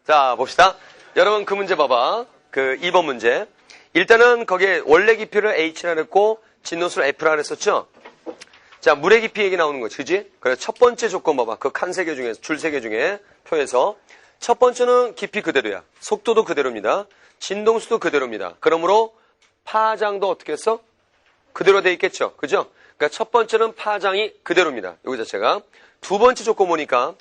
자, 봅시다. 여러분 그 문제 봐봐. 그 2번 문제. 일단은 거기에 원래 깊이를 H라 그랬고 진노수를 F라 그랬었죠? 자, 물의 깊이 얘기 나오는 거지, 그지? 그래서 첫 번째 조건 봐봐. 그 칸 3개 중에서, 줄 3개 중에 표에서. 첫 번째는 깊이 그대로야. 속도도 그대로입니다. 진동수도 그대로입니다. 그러므로 파장도 어떻게 했어? 그대로 돼 있겠죠? 그죠? 그러니까 첫 번째는 파장이 그대로입니다. 여기 자체가. 두 번째 조건 보니까,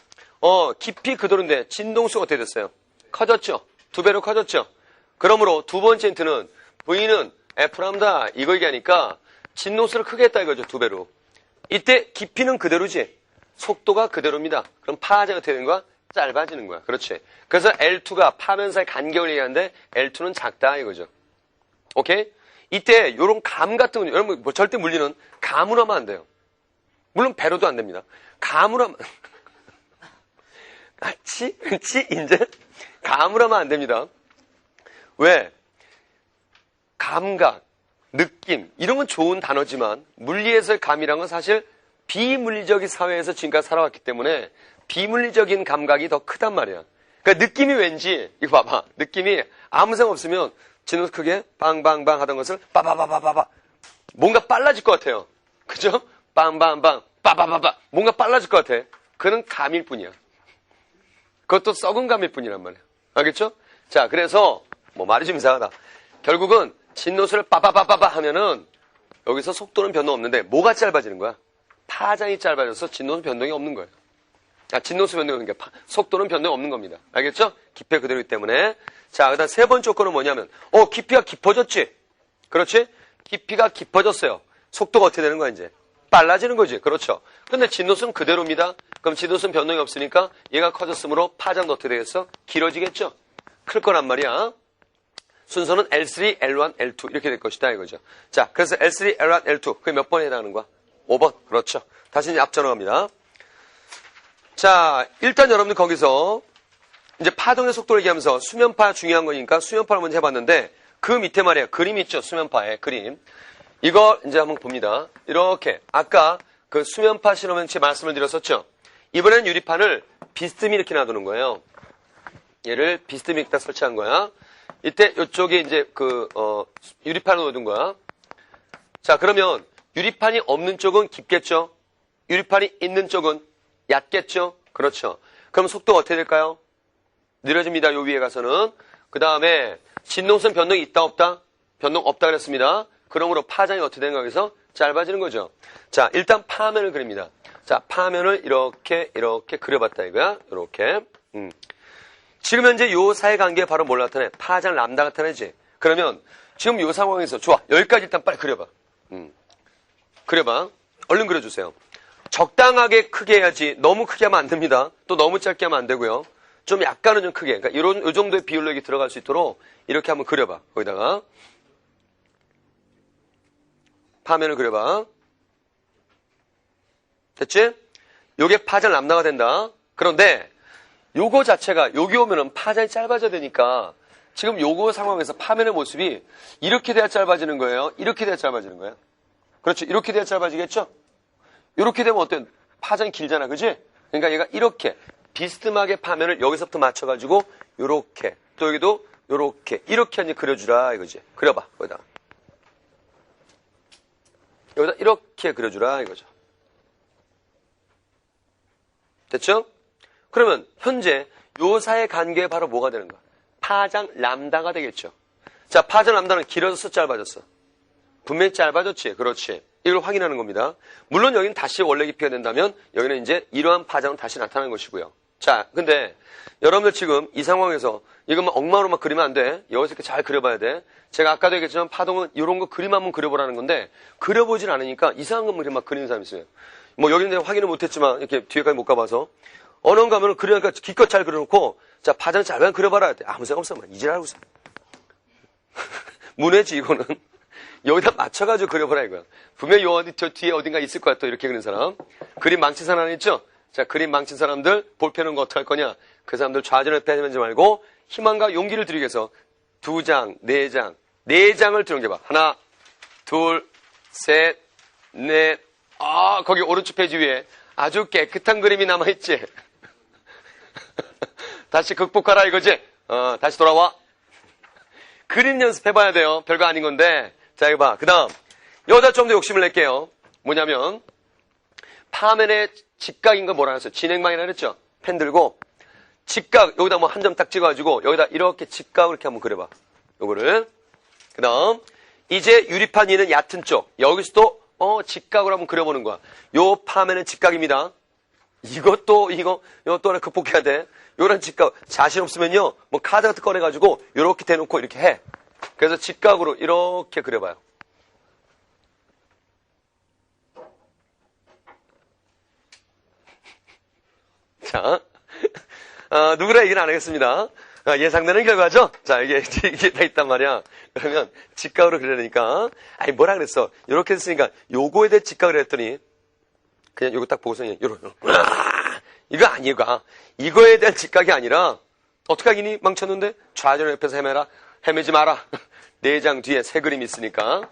깊이 그대로인데 진동수가 어떻게 됐어요? 커졌죠? 2배로 커졌죠? 그러므로 두 번째 힌트는 V는 F랍니다. 이거 얘기하니까 진동수를 크게 했다 이거죠. 2배로. 이때 깊이는 그대로지. 속도가 그대로입니다. 그럼 파장이 어떻게 되는 거야? 짧아지는 거야. 그렇지. 그래서 L2가 파면사의 간격을 얘기하는데 L2는 작다 이거죠. 오케이? 이때 요런 감 같은 거 여러분 뭐 절대 물리는 감으로 하면 안 돼요. 물론 배로도 안 됩니다. 감으로 하면 그치? 이제 감으로 하면 안 됩니다. 왜? 감각, 느낌 이런 건 좋은 단어지만 물리에서의 감이란 건 사실 비물리적인 사회에서 지금까지 살아왔기 때문에 비물리적인 감각이 더 크단 말이야. 그러니까 느낌이 왠지 이거 봐봐. 느낌이 아무 생각 없으면 진호수 크게 빵빵빵 하던 것을 빠바바바바바 뭔가 빨라질 것 같아요. 그죠? 빵빵빵 빠바바바 뭔가 빨라질 것 같아. 그는 감일 뿐이야. 그것도 썩은 감일 뿐이란 말이야. 알겠죠? 자, 그래서 뭐 말이 좀 이상하다. 결국은 진노수를 빠바바바바 하면은 여기서 속도는 변동 없는데 뭐가 짧아지는 거야? 파장이 짧아져서 진노수 변동이 없는 거예요. 진노수 변동이 없는 게 속도는 변동이 없는 겁니다. 알겠죠? 깊이 그대로이기 때문에. 자, 그다음 세 번째 조건은 뭐냐면 깊이가 깊어졌지? 그렇지? 깊이가 깊어졌어요. 속도가 어떻게 되는 거야 이제? 빨라지는 거지. 그렇죠. 근데 진노수는 그대로입니다. 그럼 진노수는 변동이 없으니까 얘가 커졌으므로 파장도 어떻게 되겠어? 길어지겠죠? 클 거란 말이야. 순서는 L3, L1, L2 이렇게 될 것이다 이거죠. 자, 그래서 L3, L1, L2 그게 몇 번에 해당하는 거야? 5번. 그렇죠. 다시 이제 앞전화 갑니다. 자, 일단 여러분들 거기서 이제 파동의 속도를 얘기하면서 수면파 중요한 거니까 수면파를 먼저 해봤는데 그 밑에 말이야. 그림 있죠? 수면파의 그림. 이거 이제 한번 봅니다. 이렇게 아까 그 수면파 실험체 말씀을 드렸었죠? 이번에는 유리판을 비스듬히 이렇게 놔두는 거예요. 얘를 비스듬히 딱 설치한 거야. 이때 이쪽에 이제 유리판을 놓은 거야. 자, 그러면 유리판이 없는 쪽은 깊겠죠? 유리판이 있는 쪽은 얕겠죠? 그렇죠. 그럼 속도가 어떻게 될까요? 느려집니다. 요 위에 가서는. 그 다음에 진동선 변동이 있다 없다? 변동 없다 그랬습니다. 그러므로 파장이 어떻게 되는 거에서 짧아지는 거죠. 자, 일단 파면을 그립니다. 자, 파면을 이렇게 그려봤다 이거야. 이렇게. 지금 현재 요 사이관계에 바로 뭘 나타내? 파장 람다가 나타내지. 그러면 지금 요 상황에서 좋아. 여기까지 일단 빨리 그려봐. 그려봐. 얼른 그려주세요. 적당하게 크게 해야지. 너무 크게 하면 안 됩니다. 또 너무 짧게 하면 안 되고요. 좀 약간은 좀 크게. 그러니까 요 정도의 비율로 여기 들어갈 수 있도록 이렇게 한번 그려봐. 거기다가. 파면을 그려봐. 됐지? 요게 파장 람다가 된다. 그런데 요거 자체가 여기 오면은 파장이 짧아져야 되니까 지금 요거 상황에서 파면의 모습이 이렇게 돼야 짧아지는 거예요. 이렇게 돼야 짧아지는 거예요. 그렇죠. 이렇게 돼야 짧아지겠죠? 이렇게 되면 어때? 파장이 길잖아. 그지? 그러니까 얘가 이렇게 비스듬하게 파면을 여기서부터 맞춰가지고 요렇게 또 여기도 요렇게 이렇게 이제 그려주라 이거지. 그려봐. 거기다. 여기다 이렇게 그려주라 이거죠. 됐죠? 그러면 현재 요 사이의 관계에 바로 뭐가 되는 거야? 파장 람다가 되겠죠. 자, 파장 람다는 길어졌어 짧아졌어? 분명히 짧아졌지. 그렇지. 이걸 확인하는 겁니다. 물론 여기는 다시 원래 깊이가 된다면 여기는 이제 이러한 파장은 다시 나타나는 것이고요. 자, 근데 여러분들 지금 이 상황에서 이것만 엉망으로 막 그리면 안 돼. 여기서 이렇게 잘 그려봐야 돼. 제가 아까도 얘기했지만 파동은 이런 거 그림 한번 그려보라는 건데 그려보진 않으니까 이상한 것만 막 그리는 사람이 있어요. 뭐 여기는 내가 확인을 못했지만 이렇게 뒤에까지 못 가봐서 어느 건 가면은 그러니까 기껏 잘 그려놓고 자 파장 잘 그려봐라. 아무 생각 없어. 이지랄하고 있어. 문해지 이거는. 여기다 맞춰가지고 그려보라 이거야. 분명히 저 뒤에 어딘가 있을 거야 또 이렇게 그리는 사람. 그림 망친 사람 있죠? 자, 그림 망친 사람들 볼 펴는 거 어떡할 거냐? 그 사람들 좌절을 빼지 말고 희망과 용기를 드리기 위해서 2장, 4장, 4장을 들어봐. 하나, 둘, 셋, 넷. 거기 오른쪽 페이지 위에 아주 깨끗한 그림이 남아있지? 다시 극복하라 이거지? 다시 돌아와. 그림 연습해봐야 돼요. 별거 아닌 건데. 자, 이거 봐. 그 다음. 여기다 좀 더 욕심을 낼게요. 뭐냐면, 파면의 직각인 거 뭐라 했어요? 진행방이라 그랬죠? 펜 들고, 직각, 여기다 뭐 한 점 딱 찍어가지고, 여기다 이렇게 직각을 이렇게 한번 그려봐. 요거를. 그 다음, 이제 유리판 위는 얕은 쪽. 여기서도, 직각으로 한번 그려보는 거야. 요 파면은 직각입니다. 이것도 하나 극복해야 돼. 요런 직각. 자신 없으면요, 뭐 카드 같은 거 꺼내가지고, 요렇게 대놓고 이렇게 해. 그래서 직각으로 이렇게 그려봐요. 자, 누구라 얘기는 안 하겠습니다. 예상되는 결과죠? 자, 이게 다 있단 말이야. 그러면 직각으로 그리려니까, 아니, 뭐라 그랬어? 요렇게 했으니까, 요거에 대해 직각을 했더니, 그냥 요거 딱 보고서 그냥, 이거 아니가. 이거에 대한 직각이 아니라, 어떻게 하기니? 망쳤는데? 좌전을 옆에서 헤매지 마라. 4장 뒤에 새 그림이 있으니까.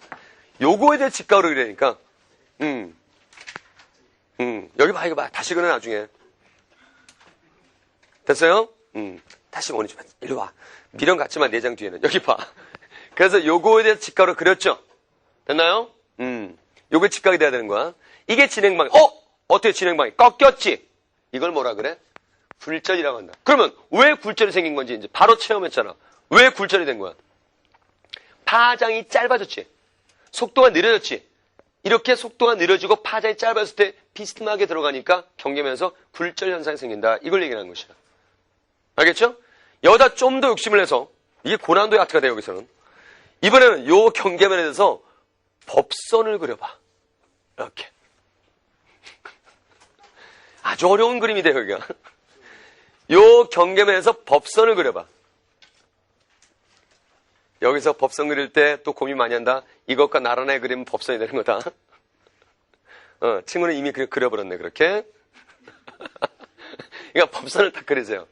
요거에 대해 직각으로 그리려니까, 여기 봐, 이거 봐. 다시 그려, 나중에. 됐어요? 다시 원이 좀, 일로 와. 미련 같지만 4장 뒤에는. 여기 봐. 그래서 요거에 대해서 직각으로 그렸죠? 됐나요? 요게 직각이 돼야 되는 거야. 이게 진행방이. 어떻게 진행방이? 꺾였지? 이걸 뭐라 그래? 굴절이라고 한다. 그러면 왜 굴절이 생긴 건지 이제 바로 체험했잖아. 왜 굴절이 된 거야? 파장이 짧아졌지? 속도가 느려졌지? 이렇게 속도가 느려지고 파장이 짧아졌을 때 비스듬하게 들어가니까 경계면서 굴절 현상이 생긴다. 이걸 얘기하는 것이야. 알겠죠? 여기다 좀 더 욕심을 내서 이게 고난도의 아트가 돼요. 여기서는. 이번에는 요 경계면에 대해서 법선을 그려봐. 이렇게. 아주 어려운 그림이 돼요. 여기가. 요 경계면에서 법선을 그려봐. 여기서 법선 그릴 때 또 고민 많이 한다. 이것과 나란하게 그리면 법선이 되는 거다. 친구는 이미 그려버렸네, 그렇게. 그러니까 법선을 딱 그리세요.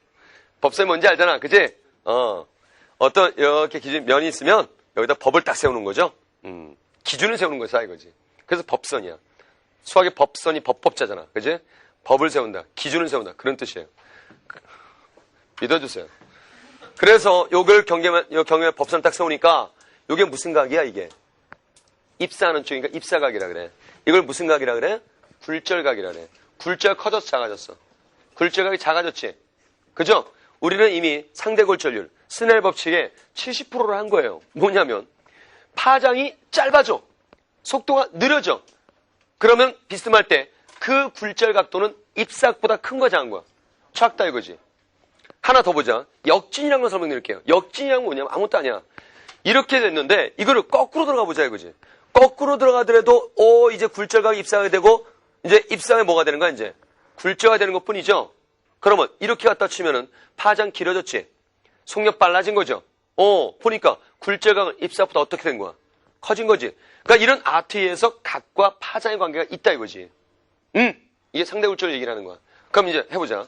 법선이 뭔지 알잖아, 그지? 어떤, 이렇게 기준, 면이 있으면 여기다 법을 딱 세우는 거죠? 기준을 세우는 거죠, 이거지. 그래서 법선이야. 수학의 법선이 법자잖아, 그지? 법을 세운다, 기준을 세운다, 그런 뜻이에요. 믿어주세요. 그래서 요걸 경계면 법선을 딱 세우니까 요게 무슨 각이야, 이게? 입사하는 쪽이니까 입사각이라 그래. 이걸 무슨 각이라 그래? 굴절각이라 그래. 굴절 커져서 작아졌어. 굴절각이 작아졌지? 그죠? 우리는 이미 상대 굴절률, 스넬 법칙에 70%를 한 거예요. 뭐냐면, 파장이 짧아져. 속도가 느려져. 그러면 비스듬할 때 그 굴절 각도는 입사각보다 큰 거 작은 거야. 작다 이거지. 하나 더 보자. 역진이라는 걸 설명드릴게요. 역진이란 건 뭐냐면 아무것도 아니야. 이렇게 됐는데 이거를 거꾸로 들어가 보자 이거지. 거꾸로 들어가더라도 이제 굴절각이 입사하게 되고 이제 입사에 뭐가 되는 거야 이제. 굴절가 되는 것뿐이죠. 그러면 이렇게 갖다 치면은 파장 길어졌지. 속력 빨라진 거죠. 보니까 굴절각은 입사보다 어떻게 된 거야? 커진 거지. 그러니까 이런 아트에서 각과 파장의 관계가 있다 이거지. 이게 상대 굴절 얘기를 하는 거야. 그럼 이제 해보자.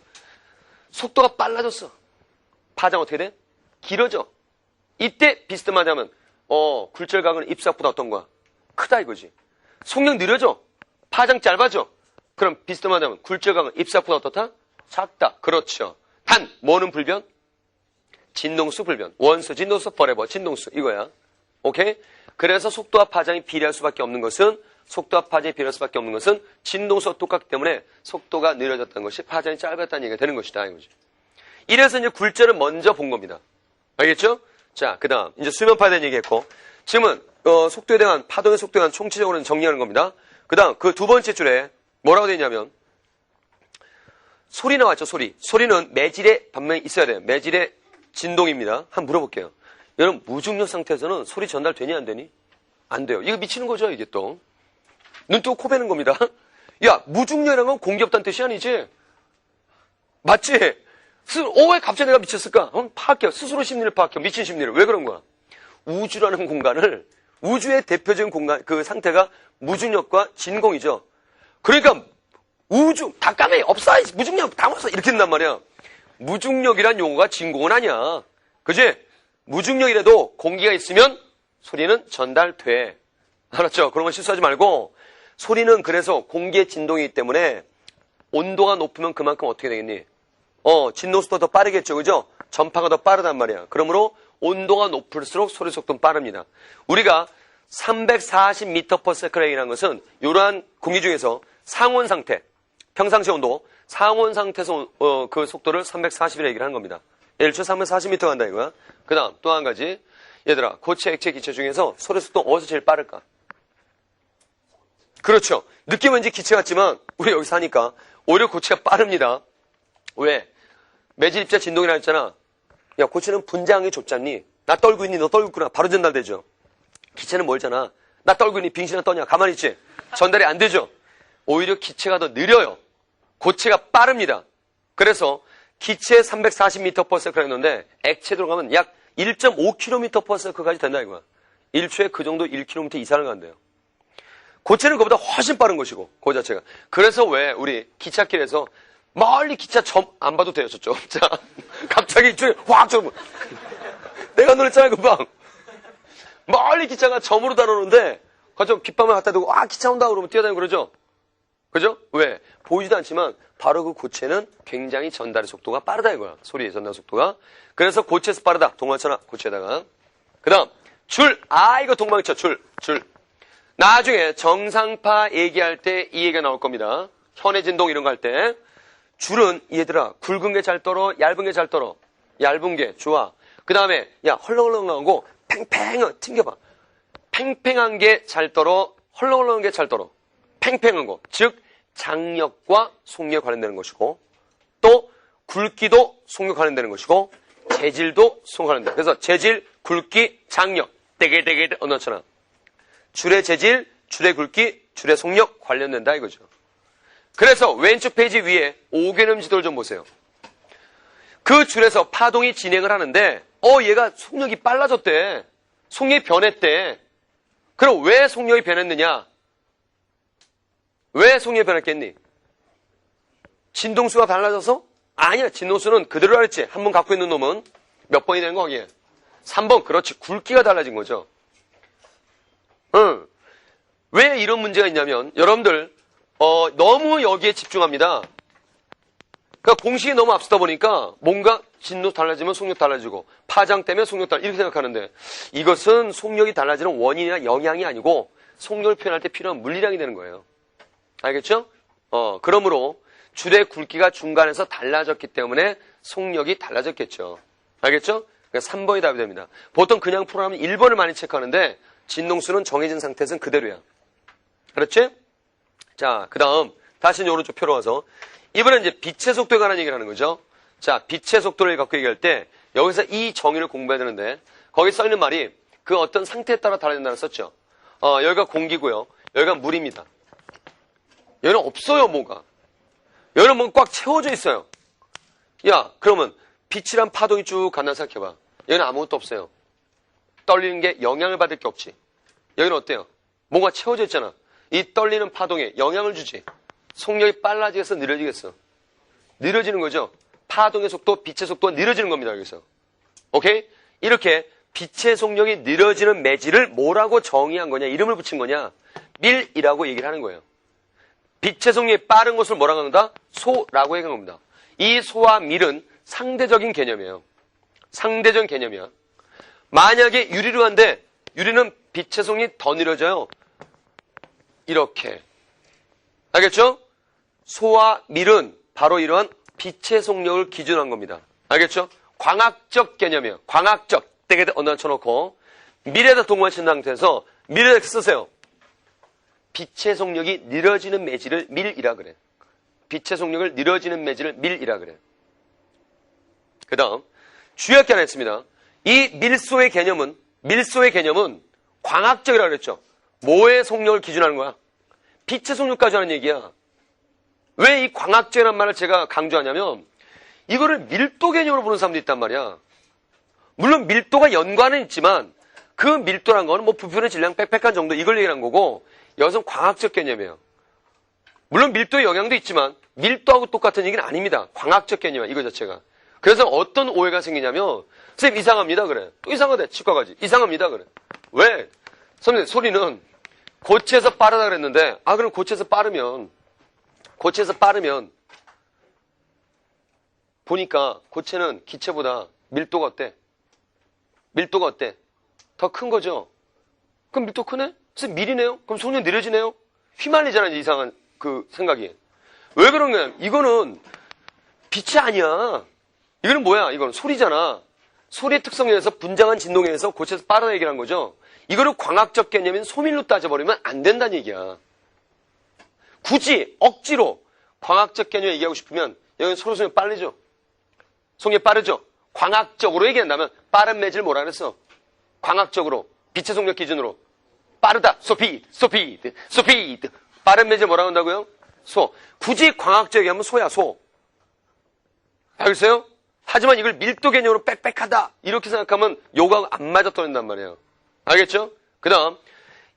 속도가 빨라졌어. 파장 어떻게 돼? 길어져. 이때 비스듬하자면 굴절각은 입사보다 어떤 거야? 크다 이거지. 속력 느려져. 파장 짧아져. 그럼 비스듬하자면 굴절각은 입사보다 어떻다? 작다. 그렇죠. 단 뭐는 불변? 진동수 불변. 원수, 진동수, forever. 진동수 이거야. 오케이? 그래서 속도와 파장이 비례할 수밖에 없는 것은 속도와 파장이 비례할 수밖에 없는 것은 진동수와 똑같기 때문에 속도가 느려졌다는 것이 파장이 짧았다는 얘기가 되는 것이다. 이거지. 이래서 이제 굴절을 먼저 본 겁니다. 알겠죠? 자, 그 다음 이제 수면 파에 대한 얘기했고 지금은 속도에 대한 파동의 속도에 대한 총체적으로는 정리하는 겁니다. 그 다음 그 두 번째 줄에 뭐라고 되어 있냐면 소리 나왔죠. 소리는 매질에 반면에 있어야 돼요. 매질의 진동입니다. 한번 물어볼게요. 여러분 무중력 상태에서는 소리 전달되니 안 되니? 안 돼요. 이거 미치는 거죠. 이게 또 눈 뜨고 코 베는 겁니다. 야 무중력이라는 건 공기 없다는 뜻이 아니지? 맞지? 왜 갑자기 내가 미쳤을까? 파악해. 스스로 심리를 파악해. 미친 심리를. 왜 그런 거야? 우주라는 공간을 우주의 대표적인 공간 그 상태가 무중력과 진공이죠. 그러니까 우주 다 까매 없어 무중력 다 없어 이렇게 된단 말이야. 무중력이란 용어가 진공은 아니야. 그지? 무중력이라도 공기가 있으면 소리는 전달돼. 알았죠? 그런 거 실수하지 말고 소리는 그래서 공기의 진동이기 때문에 온도가 높으면 그만큼 어떻게 되겠니? 진동수도 더 빠르겠죠. 그죠? 전파가 더 빠르단 말이야. 그러므로 온도가 높을수록 소리 속도는 빠릅니다. 우리가 340m/s이라는 것은 이러한 공기 중에서 상온 상태, 평상시 온도, 상온 상태에서 그 속도를 340이라 얘기를 하는 겁니다. 1초 340m 간다 이거야. 그 다음 또 한 가지. 얘들아, 고체, 액체, 기체 중에서 소리 속도 어디서 제일 빠를까? 그렇죠. 느낌은 왠지 기체 같지만 우리 여기 사니까 오히려 고체가 빠릅니다. 왜? 매질 입자 진동이라 했잖아. 야, 고체는 분자항이 좁잖니? 나 떨고 있니? 너 떨고 있구나. 바로 전달되죠. 기체는 멀잖아. 나 떨고 있니? 빙신이나 떠냐? 가만히 있지? 전달이 안 되죠. 오히려 기체가 더 느려요. 고체가 빠릅니다. 그래서 기체 340m/s라고 했는데 액체 들어가면 약 1.5km/s까지 된다 이거야. 1초에 그 정도 1km 이상을 간대요. 고체는 그보다 훨씬 빠른 것이고, 그 자체가. 그래서 왜 우리 기찻길에서 멀리 기차 점 안 봐도 돼요, 저쪽. 자, 갑자기 이쪽에 확 점. 내가 놀랬잖아요, 금방. 멀리 기차가 점으로 다루는데, 가서 귓밤을 갖다 대고, 기차 온다 그러면 뛰어다니고 그러죠? 그죠? 왜? 보이지도 않지만, 바로 그 고체는 굉장히 전달의 속도가 빠르다 이거야. 소리의 전달 속도가. 그래서 고체에서 빠르다. 동화처나 고체에다가. 그 다음, 줄. 이거 동방이죠, 줄. 나중에 정상파 얘기할 때 이 얘기가 나올 겁니다. 현해 진동 이런 거 할 때. 줄은 얘들아 굵은 게 잘 떨어, 얇은 게 잘 떨어. 얇은 게 좋아. 그 다음에 야 헐렁헐렁하고 팽팽한 튕겨봐. 팽팽한 게 잘 떨어, 헐렁헐렁한 게 잘 떨어. 팽팽한 거, 즉 장력과 속력에 관련되는 것이고, 또 굵기도 속력 관련되는 것이고, 재질도 속력 관련된다. 그래서 재질, 굵기, 장력, 떼게 언어처럼 줄의 재질, 줄의 굵기, 줄의 속력 관련된다 이거죠. 그래서 왼쪽 페이지 위에 5개념 지도를 좀 보세요. 그 줄에서 파동이 진행을 하는데 얘가 속력이 빨라졌대. 속력이 변했대. 그럼 왜 속력이 변했느냐? 왜 속력이 변했겠니? 진동수가 달라져서? 아니야. 진동수는 그대로 알았지. 한 번 갖고 있는 놈은 몇 번이 되는 거 거기에? 3번. 그렇지. 굵기가 달라진 거죠. 왜 이런 문제가 있냐면 여러분들 너무 여기에 집중합니다. 그러니까 공식이 너무 앞서다 보니까 뭔가 진도 달라지면 속력 달라지고 파장 때문에 속력 달라지고 이렇게 생각하는데 이것은 속력이 달라지는 원인이나 영향이 아니고 속력을 표현할 때 필요한 물리량이 되는 거예요. 알겠죠? 그러므로 줄의 굵기가 중간에서 달라졌기 때문에 속력이 달라졌겠죠. 알겠죠? 그러니까 3번이 답이 됩니다. 보통 그냥 풀어하면 1번을 많이 체크하는데 진동수는 정해진 상태에서는 그대로야. 그렇지? 자, 그 다음 다시 오른쪽 표로 와서 이번엔 이제 빛의 속도에 관한 얘기를 하는 거죠. 자, 빛의 속도를 갖고 얘기할 때 여기서 이 정의를 공부해야 되는데 거기 써있는 말이 그 어떤 상태에 따라 달라진다고 썼죠. 여기가 공기고요. 여기가 물입니다. 여기는 없어요, 뭐가. 여기는 뭔가 꽉 채워져 있어요. 야, 그러면 빛이란 파동이 쭉 간다 생각해봐. 여기는 아무것도 없어요. 떨리는 게 영향을 받을 게 없지. 여기는 어때요? 뭔가 채워져 있잖아. 이 떨리는 파동에 영향을 주지. 속력이 빨라지겠어, 느려지겠어? 느려지는 거죠. 파동의 속도, 빛의 속도가 느려지는 겁니다, 여기서. 오케이? 이렇게 빛의 속력이 느려지는 매질을 뭐라고 정의한 거냐, 이름을 붙인 거냐, 밀이라고 얘기를 하는 거예요. 빛의 속력이 빠른 것을 뭐라고 한다? 소라고 얘기한 겁니다. 이 소와 밀은 상대적인 개념이에요. 상대적인 개념이야. 만약에 유리로 한데 유리는 빛의 속력이 더 느려져요. 이렇게. 알겠죠? 소와 밀은 바로 이러한 빛의 속력을 기준으로 한 겁니다. 알겠죠? 광학적 개념이에요. 광학적. 떼게다 언어 쳐놓고 밀에다 동화 친 상태에서 밀에다 쓰세요. 빛의 속력이 느려지는 매질을 밀이라 그래. 빛의 속력을 느려지는 매질을 밀이라 그래. 그 다음 주의할 게 하나 있습니다. 이 밀소의 개념은 광학적이라고 그랬죠. 뭐의 속력을 기준하는 거야? 빛의 속력까지 하는 얘기야. 왜 이 광학적이라는 말을 제가 강조하냐면 이거를 밀도 개념으로 보는 사람도 있단 말이야. 물론 밀도가 연관은 있지만 그 밀도란 거는 뭐 부피의 질량 빽빽한 정도 이걸 얘기하는 거고 이것은 광학적 개념이에요. 물론 밀도의 영향도 있지만 밀도하고 똑같은 얘기는 아닙니다. 광학적 개념이야 이거 자체가. 그래서 어떤 오해가 생기냐면 선생님 이상합니다 그래. 또 이상하대 치과 가지. 이상합니다 그래. 왜? 선생님 소리는 고체에서 빠르다 그랬는데 그럼 고체에서 빠르면 보니까 고체는 기체보다 밀도가 어때? 밀도가 어때? 더 큰 거죠? 그럼 밀도 크네? 그래서 밀이네요? 그럼 속력이 느려지네요? 휘말리잖아요, 이상한 그 생각이. 왜 그런 거야? 이거는 빛이 아니야. 이거는 뭐야? 이거는 소리잖아. 소리의 특성에 의해서 분장한 진동에 의해서 고체에서 빠르다 얘기를 한 거죠. 이거를 광학적 개념인 소밀로 따져버리면 안 된다는 얘기야. 굳이 억지로 광학적 개념 얘기하고 싶으면 여기는 서로 속력이 빠르죠. 속력이 빠르죠. 광학적으로 얘기한다면 빠른 매질 뭐라 그랬어? 광학적으로 빛의 속력 기준으로 빠르다. 소피드. 빠른 매질 뭐라고 한다고요? 소. 굳이 광학적 얘기하면 소야, 소. 알겠어요? 하지만 이걸 밀도 개념으로 빽빽하다 이렇게 생각하면 요거하고 안 맞아 떨어진단 말이에요. 알겠죠? 그 다음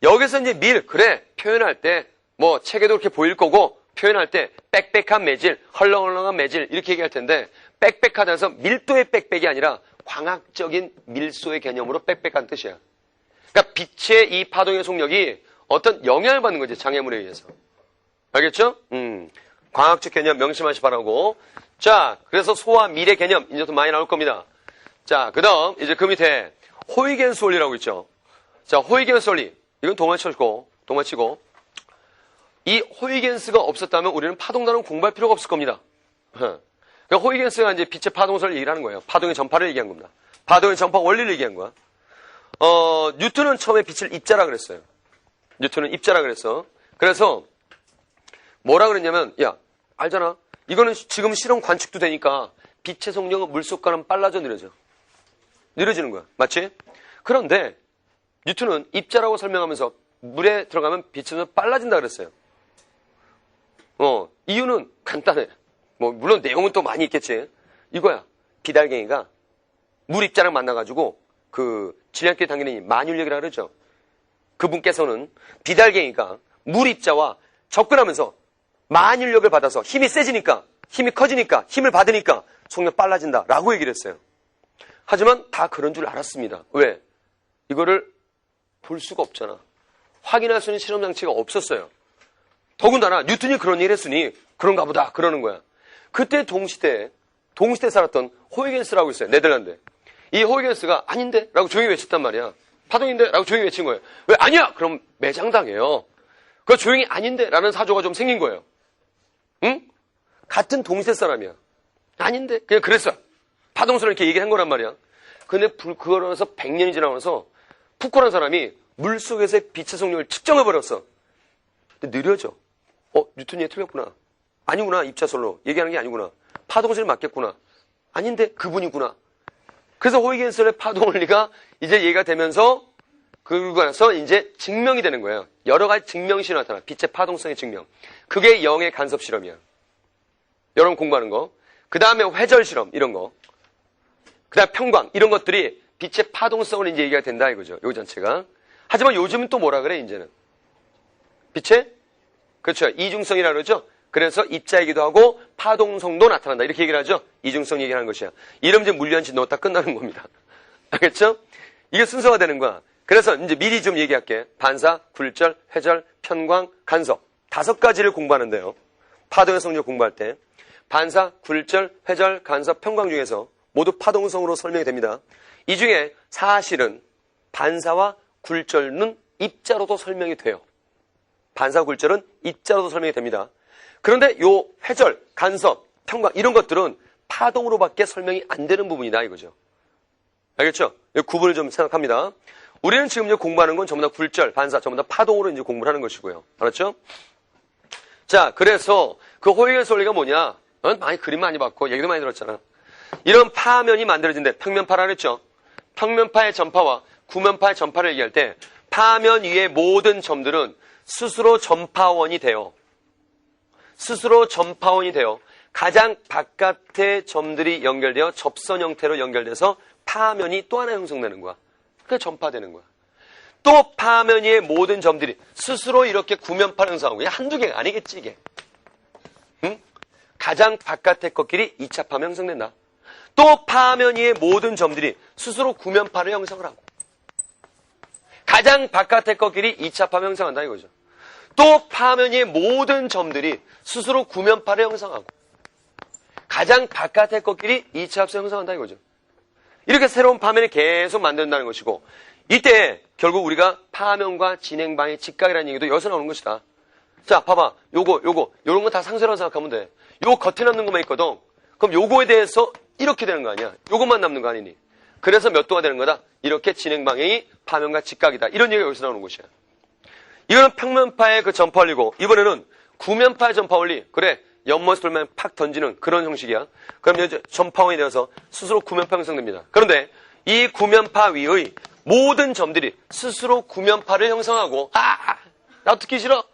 여기서 이제 그래 표현할 때 뭐 책에도 그렇게 보일 거고 표현할 때 빽빽한 매질, 헐렁헐렁한 매질 이렇게 얘기할 텐데 빽빽하다 해서 밀도의 빽빽이 아니라 광학적인 밀소의 개념으로 빽빽한 뜻이야. 그러니까 빛의 이 파동의 속력이 어떤 영향을 받는 거지, 장애물에 의해서. 알겠죠? 광학적 개념 명심하시 바라고. 자, 그래서 소와 밀의 개념 이제 더 많이 나올 겁니다. 자, 그 다음 이제 그 밑에 호이겐스 원리라고 있죠. 자, 호이겐스 원리. 이건 동화치고 이 호이겐스가 없었다면 우리는 파동단은 공부할 필요가 없을 겁니다. 그러니까 호이겐스가 이제 빛의 파동설을 얘기를 하는 거예요. 파동의 전파를 얘기한 겁니다. 파동의 전파 원리를 얘기한 거야. 뉴턴은 처음에 빛을 입자라 그랬어요. 뉴턴은 입자라 그랬어. 그래서 뭐라 그랬냐면, 야, 알잖아. 이거는 지금 실험 관측도 되니까 빛의 속력은 물속과는 빨라져 느려져. 느려지는 거야. 맞지? 그런데 뉴턴은 입자라고 설명하면서 물에 들어가면 빛의 속력이 빨라진다 그랬어요. 이유는 간단해. 물론 내용은 또 많이 있겠지. 이거야. 비달갱이가 물 입자랑 만나가지고 그 질량끼리 당기는 만율력이라 그러죠. 그분께서는 비달갱이가 물 입자와 접근하면서 만율력을 받아서 힘이 세지니까, 힘이 커지니까, 힘을 받으니까 속력 빨라진다 라고 얘기를 했어요. 하지만 다 그런 줄 알았습니다. 왜? 이거를 볼 수가 없잖아. 확인할 수 있는 실험장치가 없었어요. 더군다나 뉴턴이 그런 일을 했으니 그런가 보다 그러는 거야. 그때 동시대에 살았던 호이겐스라고 있어요. 네덜란드. 이 호이겐스가 아닌데? 라고 조용히 외쳤단 말이야. 파동인데? 라고 조용히 외친 거예요. 왜? 아니야! 그럼 매장당해요. 그 조용히 아닌데? 라는 사조가 좀 생긴 거예요. 응? 같은 동시대 사람이야. 아닌데? 그냥 그랬어. 파동선을 이렇게 얘기한 거란 말이야. 근데 그거로 해서 100년이 지나면서 푸코라는 사람이 물속에서의 빛의 속력을 측정해버렸어. 근데 느려져. 뉴턴이 틀렸구나. 아니구나. 입자설로. 얘기하는 게 아니구나. 파동선이 맞겠구나. 아닌데? 그분이구나. 그래서 호이겐스의 파동원리가 이제 얘기가 되면서 그러고 나서 이제 증명이 되는 거예요. 여러 가지 증명실이 나타나. 빛의 파동성의 증명. 그게 영의 간섭 실험이야. 여러분 공부하는 거. 그 다음에 회절 실험 이런 거. 그 다음에 평광 이런 것들이 빛의 파동성을 이제 얘기가 된다 이거죠. 요 전체가. 하지만 요즘은 또 뭐라 그래 이제는. 빛의 그렇죠. 이중성이라 그러죠. 그래서 입자이기도 하고 파동성도 나타난다. 이렇게 얘기를 하죠. 이중성 얘기를 하는 것이야. 이러면 이제 물리한지 넣었다 끝나는 겁니다. 알겠죠? 이게 순서가 되는 거야. 그래서 이제 미리 좀 얘기할게. 반사, 굴절, 회절, 편광, 간섭. 5가지를 공부하는데요. 파동의 성질 공부할 때. 반사, 굴절, 회절, 간섭, 편광 중에서 모두 파동성으로 설명이 됩니다. 이 중에 사실은 반사와 굴절은 입자로도 설명이 돼요. 반사, 굴절은 입자로도 설명이 됩니다. 그런데 요 회절, 간섭, 편광 이런 것들은 파동으로밖에 설명이 안 되는 부분이다 이거죠. 알겠죠? 이 구분을 좀 생각합니다. 우리는 지금 이제 공부하는 건 전부 다 굴절, 반사, 전부 다 파동으로 이제 공부를 하는 것이고요. 알았죠? 자, 그래서 그 호이겐스 원리가 뭐냐? 많이 그림 많이 봤고 얘기도 많이 들었잖아. 이런 파면이 만들어진대. 평면파라 그랬죠? 평면파의 전파와 구면파의 전파를 얘기할 때 파면 위의 모든 점들은 스스로 전파원이 돼요. 스스로 전파원이 돼요. 가장 바깥의 점들이 연결되어 접선 형태로 연결돼서 파면이 또 하나 형성되는 거야. 그게 전파되는 거야. 또 파면 위의 모든 점들이 스스로 이렇게 구면파를 형성하고 그냥 한두 개가 아니겠지 이게. 응? 가장 바깥의 것끼리 2차 파면 형성된다. 또 파면 위의 모든 점들이 스스로 구면파를 형성을 하고 가장 바깥의 것끼리 2차 파면 형성한다 이거죠. 또 파면 위의 모든 점들이 스스로 구면파를 형성하고 가장 바깥의 것끼리 2차 합성 형성한다 이거죠. 이렇게 새로운 파면을 계속 만든다는 것이고, 이때 결국 우리가 파면과 진행방의 직각이라는 얘기도 여기서 나오는 것이다. 자, 봐봐. 요런 거 다 상수라고 생각하면 돼. 요거 겉에 남는 것만 있거든. 그럼 요거에 대해서 이렇게 되는 거 아니야? 요것만 남는 거 아니니? 그래서 몇 도가 되는 거다? 이렇게 진행방향이 파면과 직각이다. 이런 얘기가 여기서 나오는 것이야. 이거는 평면파의 그 전파 원리고, 이번에는 구면파의 전파 원리. 그래, 연못을 돌면 팍 던지는 그런 형식이야. 그럼 이제 전파원이 되어서 스스로 구면파 형성됩니다. 그런데 이 구면파 위의 모든 점들이 스스로 구면파를 형성하고, 나 듣기 싫어.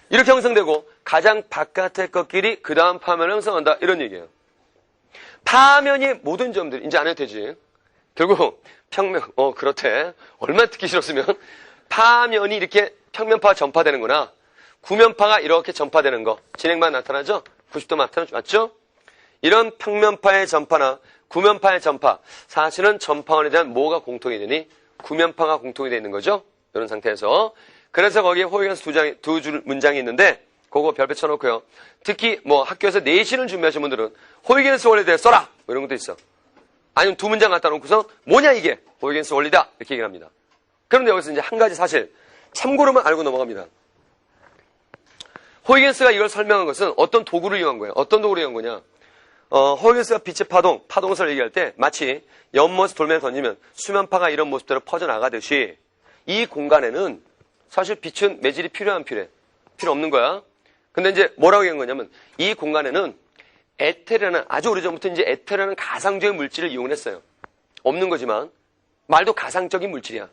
이렇게 형성되고, 가장 바깥의 것끼리 그 다음 파면을 형성한다. 이런 얘기예요. 파면이 모든 점들이, 이제 안 해도 되지. 결국 평면, 그렇대. 얼마나 듣기 싫었으면. 파면이 이렇게 평면파가 전파되는구나. 구면파가 이렇게 전파되는 거. 진행만 나타나죠? 90도 나타나죠? 이런 평면파의 전파나 구면파의 전파. 사실은 전파원에 대한 뭐가 공통이 되니? 구면파가 공통이 되어 있는 거죠? 이런 상태에서. 그래서 거기에 호위견수 두 줄 문장이 있는데, 그거 별표 쳐놓고요. 특히 학교에서 내신을 준비하신 분들은 호위견수 원리에 대해 써라! 이런 것도 있어. 아니면 두 문장 갖다 놓고서 뭐냐 이게? 호위견수 원리다! 이렇게 얘기를 합니다. 그런데 여기서 이제 한 가지 사실 참고로만 알고 넘어갑니다. 호위겐스가 이걸 설명한 것은 어떤 도구를 이용한 거예요? 어떤 도구를 이용한 거냐? 호위겐스가 빛의 파동성을 얘기할 때 마치 연못을 돌면서 던지면 수면파가 이런 모습대로 퍼져나가듯이 이 공간에는 사실 빛은 매질이 필요 없는 거야. 근데 이제 뭐라고 얘기한 거냐면 이 공간에는 에테르라는 아주 오래전부터 이제 에테르라는 가상적인 물질을 이용했어요. 없는 거지만 말도 가상적인 물질이야.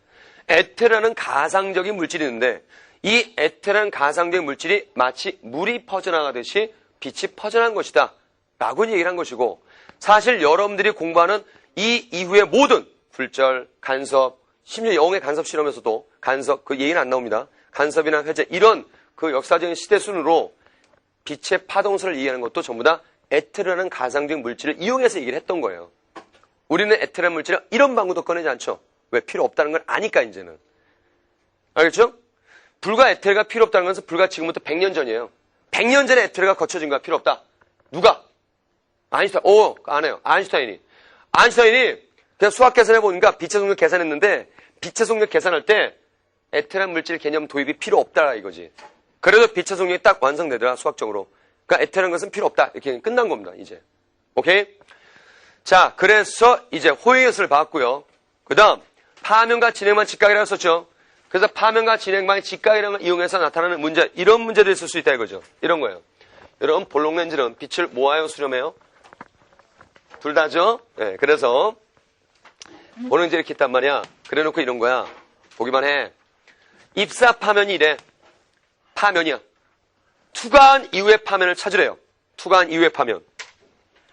에테르라는 가상적인 물질이 있는데 이 에테르라는 가상적인 물질이 마치 물이 퍼져나가듯이 빛이 퍼져나간 것이다 라고 얘기를 한 것이고, 사실 여러분들이 공부하는 이 이후의 모든 불절, 간섭, 심지어 영의 간섭 실험에서도 간섭, 그 얘기는 안 나옵니다. 간섭이나 회제 이런 그 역사적인 시대 순으로 빛의 파동선을 이해하는 것도 전부 다 에테르라는 가상적인 물질을 이용해서 얘기를 했던 거예요. 우리는 에테르라는 물질을 이런 방구도 꺼내지 않죠. 왜? 필요 없다는 걸 아니까 이제는. 알겠죠? 불과 에테르가 필요 없다는 것은 불과 지금부터 100년 전이에요. 100년 전에 에테르가 거쳐진 거야. 필요 없다. 누가? 아인슈타인. 안 해요. 아인슈타인이 그냥 수학 계산해 보니까 빛의 속력 계산했는데 빛의 속력 계산할 때 에테르라는 물질 개념 도입이 필요 없다 이거지. 그래도 빛의 속력이 딱 완성되더라 수학적으로. 그러니까 에테르라는 것은 필요 없다 이렇게 끝난 겁니다 이제. 오케이? 자, 그래서 이제 호위견수를 봤고요. 그 다음 파면과 진행만 직각이라고 썼죠. 그래서 파면과 진행방의 직각이라는 걸 이용해서 나타나는 문제, 이런 문제도 있을 수 있다 이거죠. 이런 거예요. 여러분 볼록 렌즈는 빛을 모아요 수렴해요? 둘 다죠. 네, 그래서 볼록 렌즈 이렇게 있단 말이야. 그래놓고 이런 거야. 보기만 해. 입사 파면이 이래. 파면이야. 투과한 이후의 파면을 찾으래요. 투과한 이후의 파면.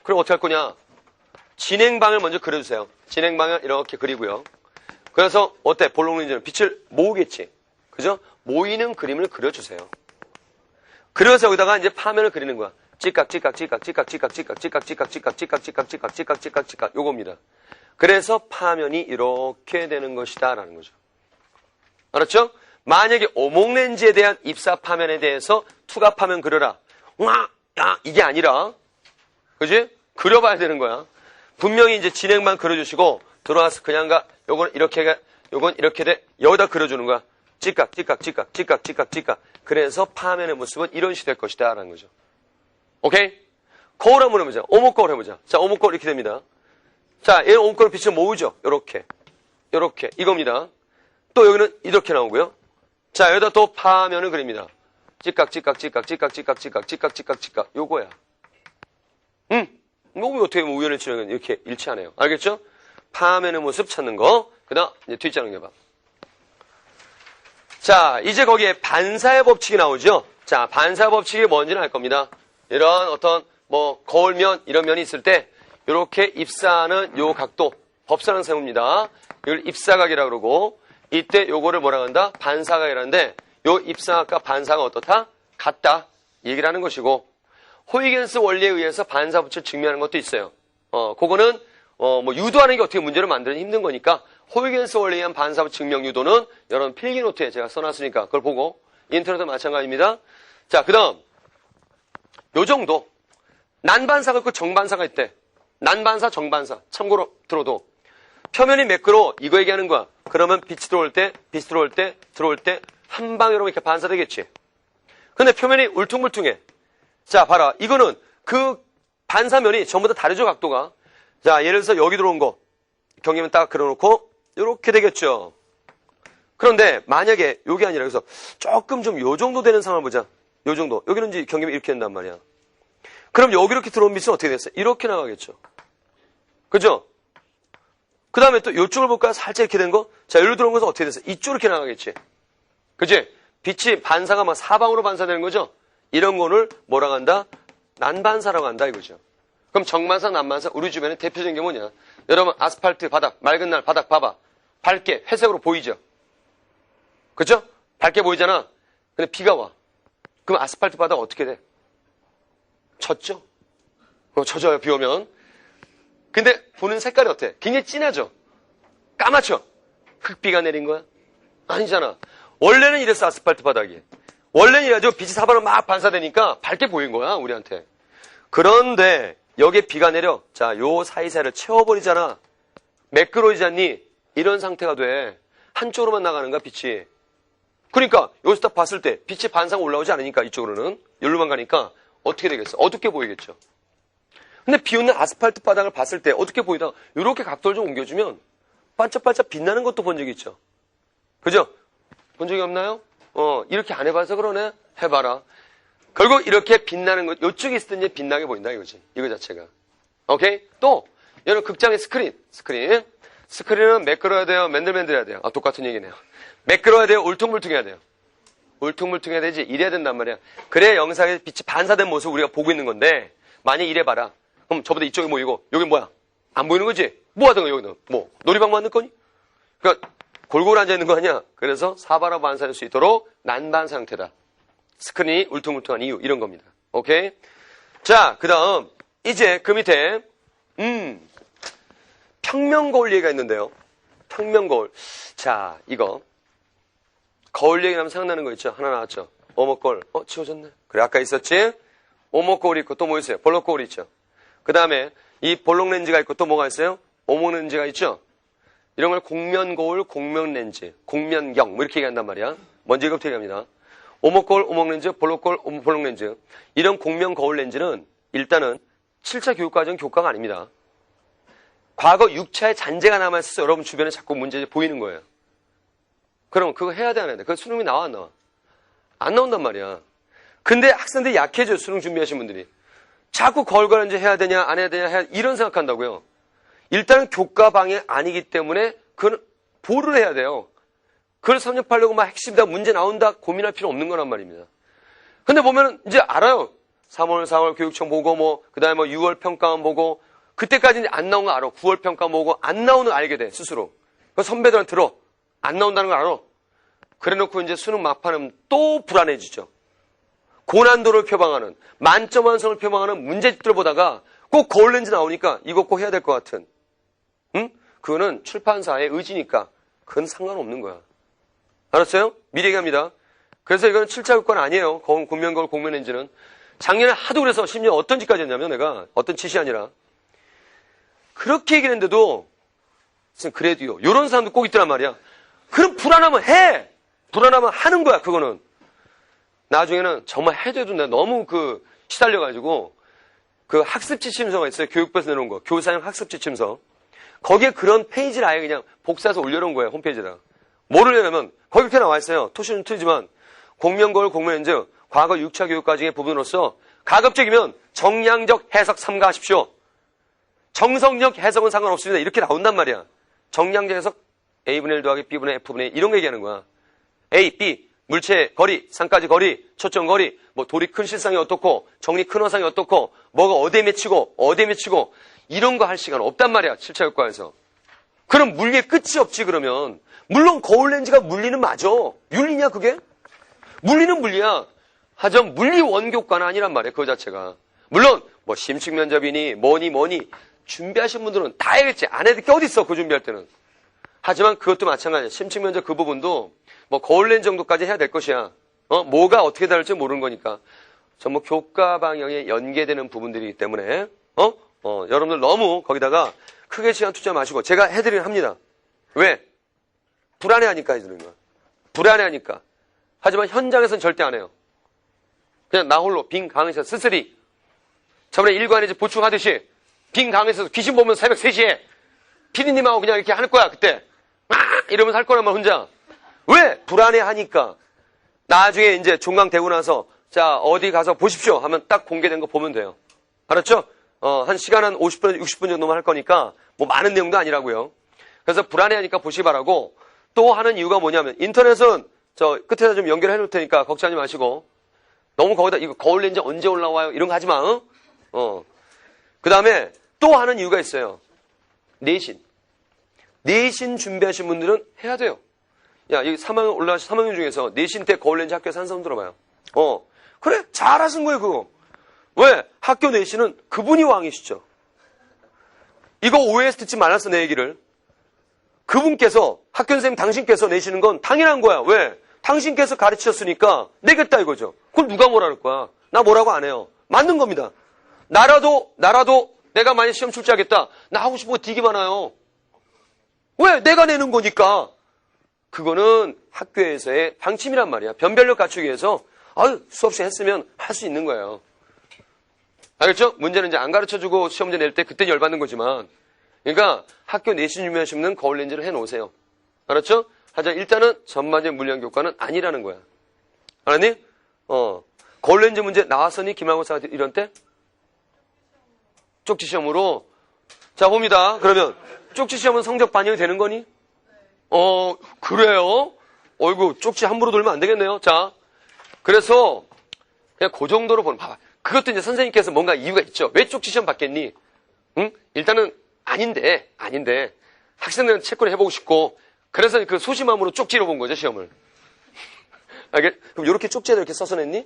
그럼 어떻게 할 거냐? 진행방을 먼저 그려주세요. 진행방을 이렇게 그리고요. 그래서 어때? 볼록 렌즈는 빛을 모으겠지. 그죠? 모이는 그림을 그려주세요. 그려서 여기다가 이제 파면을 그리는 거야. 찌깍 요겁니다. 그래서 파면이 이렇게 되는 것이다 라는 거죠. 알았죠? 만약에 오목렌즈에 대한 입사 파면에 대해서 투과 파면 그려라. 이게 아니라 그지? 그려봐야 되는 거야. 분명히 이제 진행만 그려주시고 들어와서 그냥 요건 이렇게 돼. 여기다 그려주는 거야. 찌깍. 그래서 파면의 모습은 이런 식이 될 것이다 라는 거죠. 오케이? 거울 한번 해보자. 오목거울 해보자. 자, 오목거울 이렇게 됩니다. 자, 얘는 오목거울 빛을 모으죠. 요렇게 이겁니다. 또 여기는 이렇게 나오고요. 자, 여기다 또 파면을 그립니다. 찌깍 요거야. 이거 어떻게 우연을 치면 이렇게 일치하네요. 알겠죠? 파면의 모습 찾는 거. 그 다음 이제 뒷자 넘겨봐. 자, 이제 거기에 반사의 법칙이 나오죠. 자, 반사 법칙이 뭔지는 알 겁니다. 이런 어떤 거울면 이런 면이 있을 때 이렇게 입사하는 요 각도 법사는 세웁니다. 이걸 입사각이라고 그러고 이때 요거를 뭐라고 한다? 반사각이라는데 요 입사각과 반사가 어떻다? 같다. 얘기를 하는 것이고 호이겐스 원리에 의해서 반사 법칙을 증명하는 것도 있어요. 그거는 유도하는 게 어떻게 문제를 만드는 힘든 거니까 호이겐스 원리에 의한 반사 법칙 증명 유도는 여러분 필기노트에 제가 써놨으니까 그걸 보고 인터넷도 마찬가지입니다. 자, 그 다음 요 정도 난반사가 있고 정반사가 있대. 난반사, 정반사. 참고로 들어도. 표면이 매끄러워. 이거 얘기하는 거야. 그러면 빛이 들어올 때, 들어올 때, 한 방향으로 이렇게 반사되겠지. 근데 표면이 울퉁불퉁해. 자, 봐라. 이거는 그 반사면이 전부 다 다르죠, 각도가. 자, 예를 들어서 여기 들어온 거. 경계면 딱 그려놓고, 이렇게 되겠죠. 그런데 만약에 요게 아니라 그래서 조금 좀 요 정도 되는 상황을 보자. 요 정도. 여기는 이제 경계면 이렇게 된단 말이야. 그럼 여기 이렇게 들어온 빛은 어떻게 됐어요? 이렇게 나가겠죠. 그죠? 그 다음에 또 요쪽을 볼까요? 살짝 이렇게 된 거? 자, 여기로 들어온 것은 어떻게 됐어요? 이쪽으로 이렇게 나가겠지. 그치? 빛이 반사가 막 사방으로 반사되는 거죠? 이런 거를 뭐라고 한다? 난반사라고 한다 이거죠. 그럼 정반사, 난반사, 우리 주변에 대표적인 게 뭐냐? 여러분, 아스팔트 바닥, 맑은 날 바닥 봐봐. 밝게, 회색으로 보이죠? 그죠? 밝게 보이잖아? 근데 비가 와. 그럼 아스팔트 바닥 어떻게 돼? 젖죠? 젖어요, 비 오면. 근데 보는 색깔이 어때? 굉장히 진하죠? 까맣죠? 흙비가 내린 거야? 아니잖아. 원래는 이랬어, 아스팔트 바닥이. 원래는 이래가지고 빛이 사방으로 막 반사되니까 밝게 보인 거야, 우리한테. 그런데 여기에 비가 내려. 자, 요 사이사이를 채워버리잖아. 매끄러워지지 않니? 이런 상태가 돼. 한쪽으로만 나가는 거야, 빛이. 그러니까 여기서 딱 봤을 때 빛이 반사가 올라오지 않으니까 이쪽으로는 여기로만 가니까 어떻게 되겠어? 어둡게 보이겠죠. 근데 비 오는 아스팔트 바닥을 봤을 때 어떻게 보이다가 이렇게 각도를 좀 옮겨주면 반짝반짝 빛나는 것도 본 적이 있죠. 그죠? 본 적이 없나요? 이렇게 안 해봐서 그러네? 해봐라. 결국 이렇게 빛나는 것, 이쪽에 있을 때 이제 빛나게 보인다 이거지. 이거 자체가. 오케이? 또 여러분 극장의 스크린은 매끄러워야 돼요? 맨들맨들해야 돼요? 똑같은 얘기네요. 매끄러워야 돼요? 울퉁불퉁해야 돼요? 울퉁불퉁해야 되지? 이래야 된단 말이야. 그래야 영상에 빛이 반사된 모습을 우리가 보고 있는 건데 만약 이래봐라. 그럼 저보다 이쪽이 모이고 여기 뭐야? 안 보이는 거지? 뭐 하던 거야 여기는? 뭐? 놀이방 만들 거니? 그러니까 골고루 앉아있는 거 아니야? 그래서 사바라 반사할 수 있도록 난반 상태다. 스크린이 울퉁불퉁한 이유 이런 겁니다. 오케이? 자, 그 다음 이제 그 밑에 평면거울 얘기가 있는데요. 평면거울. 자, 이거 거울 얘기하면 생각나는 거 있죠? 하나 나왔죠? 오목거울. 지워졌네. 그래, 아까 있었지? 오목거울이 있고 또 뭐 있어요? 볼록거울이 있죠. 그 다음에 이 볼록렌즈가 있고 또 뭐가 있어요? 오목렌즈가 있죠? 이런 걸 공면거울, 공면렌즈, 공면경 뭐 이렇게 얘기한단 말이야. 먼저 이것부터 얘기합니다. 오목거울, 오목렌즈, 볼록거울, 볼록렌즈. 이런 공면거울 렌즈는 일단은 7차 교육과정 교과가 아닙니다. 과거 6차의 잔재가 남아있어서 여러분 주변에 자꾸 문제 보이는 거예요. 그럼 그거 해야 돼, 안 해야 돼? 그 수능이 나와, 안 나와? 안 나온단 말이야. 근데 학생들이 약해져요, 수능 준비하신 분들이. 자꾸 걸걸렌즈 해야 되냐, 안 해야 되냐, 이런 생각한다고요. 일단은 교과 방해 아니기 때문에 그건 보를 해야 돼요. 그걸 섭렵하려고 막 핵심이다, 문제 나온다, 고민할 필요 없는 거란 말입니다. 근데 보면은 이제 알아요. 3월, 4월 교육청 보고 그 다음에 6월 평가원 보고, 그때까지는 안 나온 거 알아. 9월 평가 보고 안 나오는 거 알게 돼, 스스로. 그 선배들한테 들어. 안 나온다는 걸 알아. 그래 놓고 이제 수능 막판은 또 불안해지죠. 고난도를 표방하는, 만점 완성을 표방하는 문제집들 보다가 꼭 거울 렌즈 나오니까 이거 꼭 해야 될 것 같은. 응? 그거는 출판사의 의지니까 그건 상관없는 거야. 알았어요? 미리 얘기합니다. 그래서 이거는 7차 교과는 아니에요. 공면거울, 공면렌즈는. 작년에 하도 그래서 심지어 어떤 짓까지 했냐면 내가 어떤 짓이 아니라 그렇게 얘기했는데도 그래도요. 이런 사람도 꼭 있더란 말이야. 그럼 불안하면 해. 불안하면 하는 거야. 그거는. 나중에는 정말 해도 내가 너무 시달려가지고 그 학습 지침서가 있어요. 교육부에서 내놓은 거. 교사용 학습 지침서. 거기에 그런 페이지를 아예 그냥 복사해서 올려놓은 거예요. 홈페이지에다가. 뭐를 내냐면 거기 이렇게 나와 있어요. 토시는 틀리지만 공면거울, 공면렌즈 과거 6차 교육과정의 부분으로서 가급적이면 정량적 해석 삼가하십시오. 정석력 해석은 상관없습니다. 이렇게 나온단 말이야. 정량적 해석 A분의 1 더하기 B분의 F분의 1 이런 거 얘기하는 거야. A, B, 물체 거리, 상까지 거리, 초점 거리, 돌이 큰 실상이 어떻고 정리 큰 화상이 어떻고 뭐가 어디에 맺히고 이런 거 할 시간 없단 말이야. 7차 교과에서. 그럼 물리에 끝이 없지 그러면. 물론 거울 렌즈가 물리는 맞아. 윤리냐 그게? 물리는 물리야. 하지만 물리 원교과는 아니란 말이야. 그 자체가. 물론 심층 면접이니 뭐니 준비하신 분들은 다 해야겠지. 안 해도 게 어디 있어. 그 준비할 때는. 하지만 그것도 마찬가지야. 심층 면접 그 부분도 거울 렌즈 정도까지 해야 될 것이야. 뭐가 어떻게 다를지 모르는 거니까. 전부 교과 방향에 연계되는 부분들이기 때문에, 여러분들 너무 거기다가 크게 시간 투자 마시고, 제가 해드리긴 합니다. 왜? 불안해하니까 해주는 거야. 불안해하니까. 하지만 현장에서는 절대 안 해요. 그냥 나 홀로 빈 강에서 쓸쓸히. 저번에 일관에 이제 보충하듯이 빈 강에서 귀신 보면 새벽 3시에 피디님하고 그냥 이렇게 할 거야, 그때. 막 이러면서 할 거란 말 혼자. 왜? 불안해하니까. 나중에 이제 종강되고 나서 자, 어디 가서 보십시오 하면 딱 공개된 거 보면 돼요. 알았죠? 한 시간 한 50분, 60분 정도만 할 거니까 뭐 많은 내용도 아니라고요. 그래서 불안해하니까 보시기 바라고 또 하는 이유가 뭐냐면 인터넷은 저 끝에다 좀 연결해 놓을 테니까 걱정하지 마시고 너무 거기다 이거 거울 렌즈 언제 올라와요? 이런 거 하지 마. 그 다음에 또 하는 이유가 있어요. 내신. 내신 준비하신 분들은 해야 돼요. 야, 여기 3학년 중에서 내신 때 거울 렌즈 학교에서 한 사람 들어봐요. 그래, 잘하신 거예요, 그거. 왜? 학교 내신은 그분이 왕이시죠. 이거 오해해서 듣지 말았어, 내 얘기를. 그분께서, 학교 선생님 당신께서 내시는 건 당연한 거야. 왜? 당신께서 가르치셨으니까 내겠다 이거죠. 그걸 누가 뭐라 할 거야? 나 뭐라고 안 해요. 맞는 겁니다. 나라도 내가 만약 시험 출제하겠다. 나 하고 싶은 거 되게 많아요. 왜? 내가 내는 거니까. 그거는 학교에서의 방침이란 말이야. 변별력 갖추기 위해서 수업 시간 했으면 할 수 있는 거예요. 알겠죠? 문제는 이제 안 가르쳐주고 시험 문제 낼 때 그때 열받는 거지만 그러니까 학교 내신 준비하시는 분은 거울 렌즈를 해놓으세요. 알았죠? 하지만 일단은 전반적인 물리학 교과는 아니라는 거야. 알았니? 거울 렌즈 문제 나왔으니 기말고사 이런 때? 쪽지 시험으로. 자, 봅니다. 그러면 쪽지 시험은 성적 반영이 되는 거니? 그래요? 어이구, 쪽지 함부로 돌면 안 되겠네요. 자, 그래서 그냥 그 정도로 보는, 봐봐. 그것도 이제 선생님께서 뭔가 이유가 있죠. 왜 쪽지 시험 받겠니? 응? 일단은 아닌데 학생들은 체크를 해보고 싶고 그래서 그 소심함으로 쪽지로 본 거죠, 시험을. 그럼 이렇게 쪽지에다 이렇게 써서 냈니?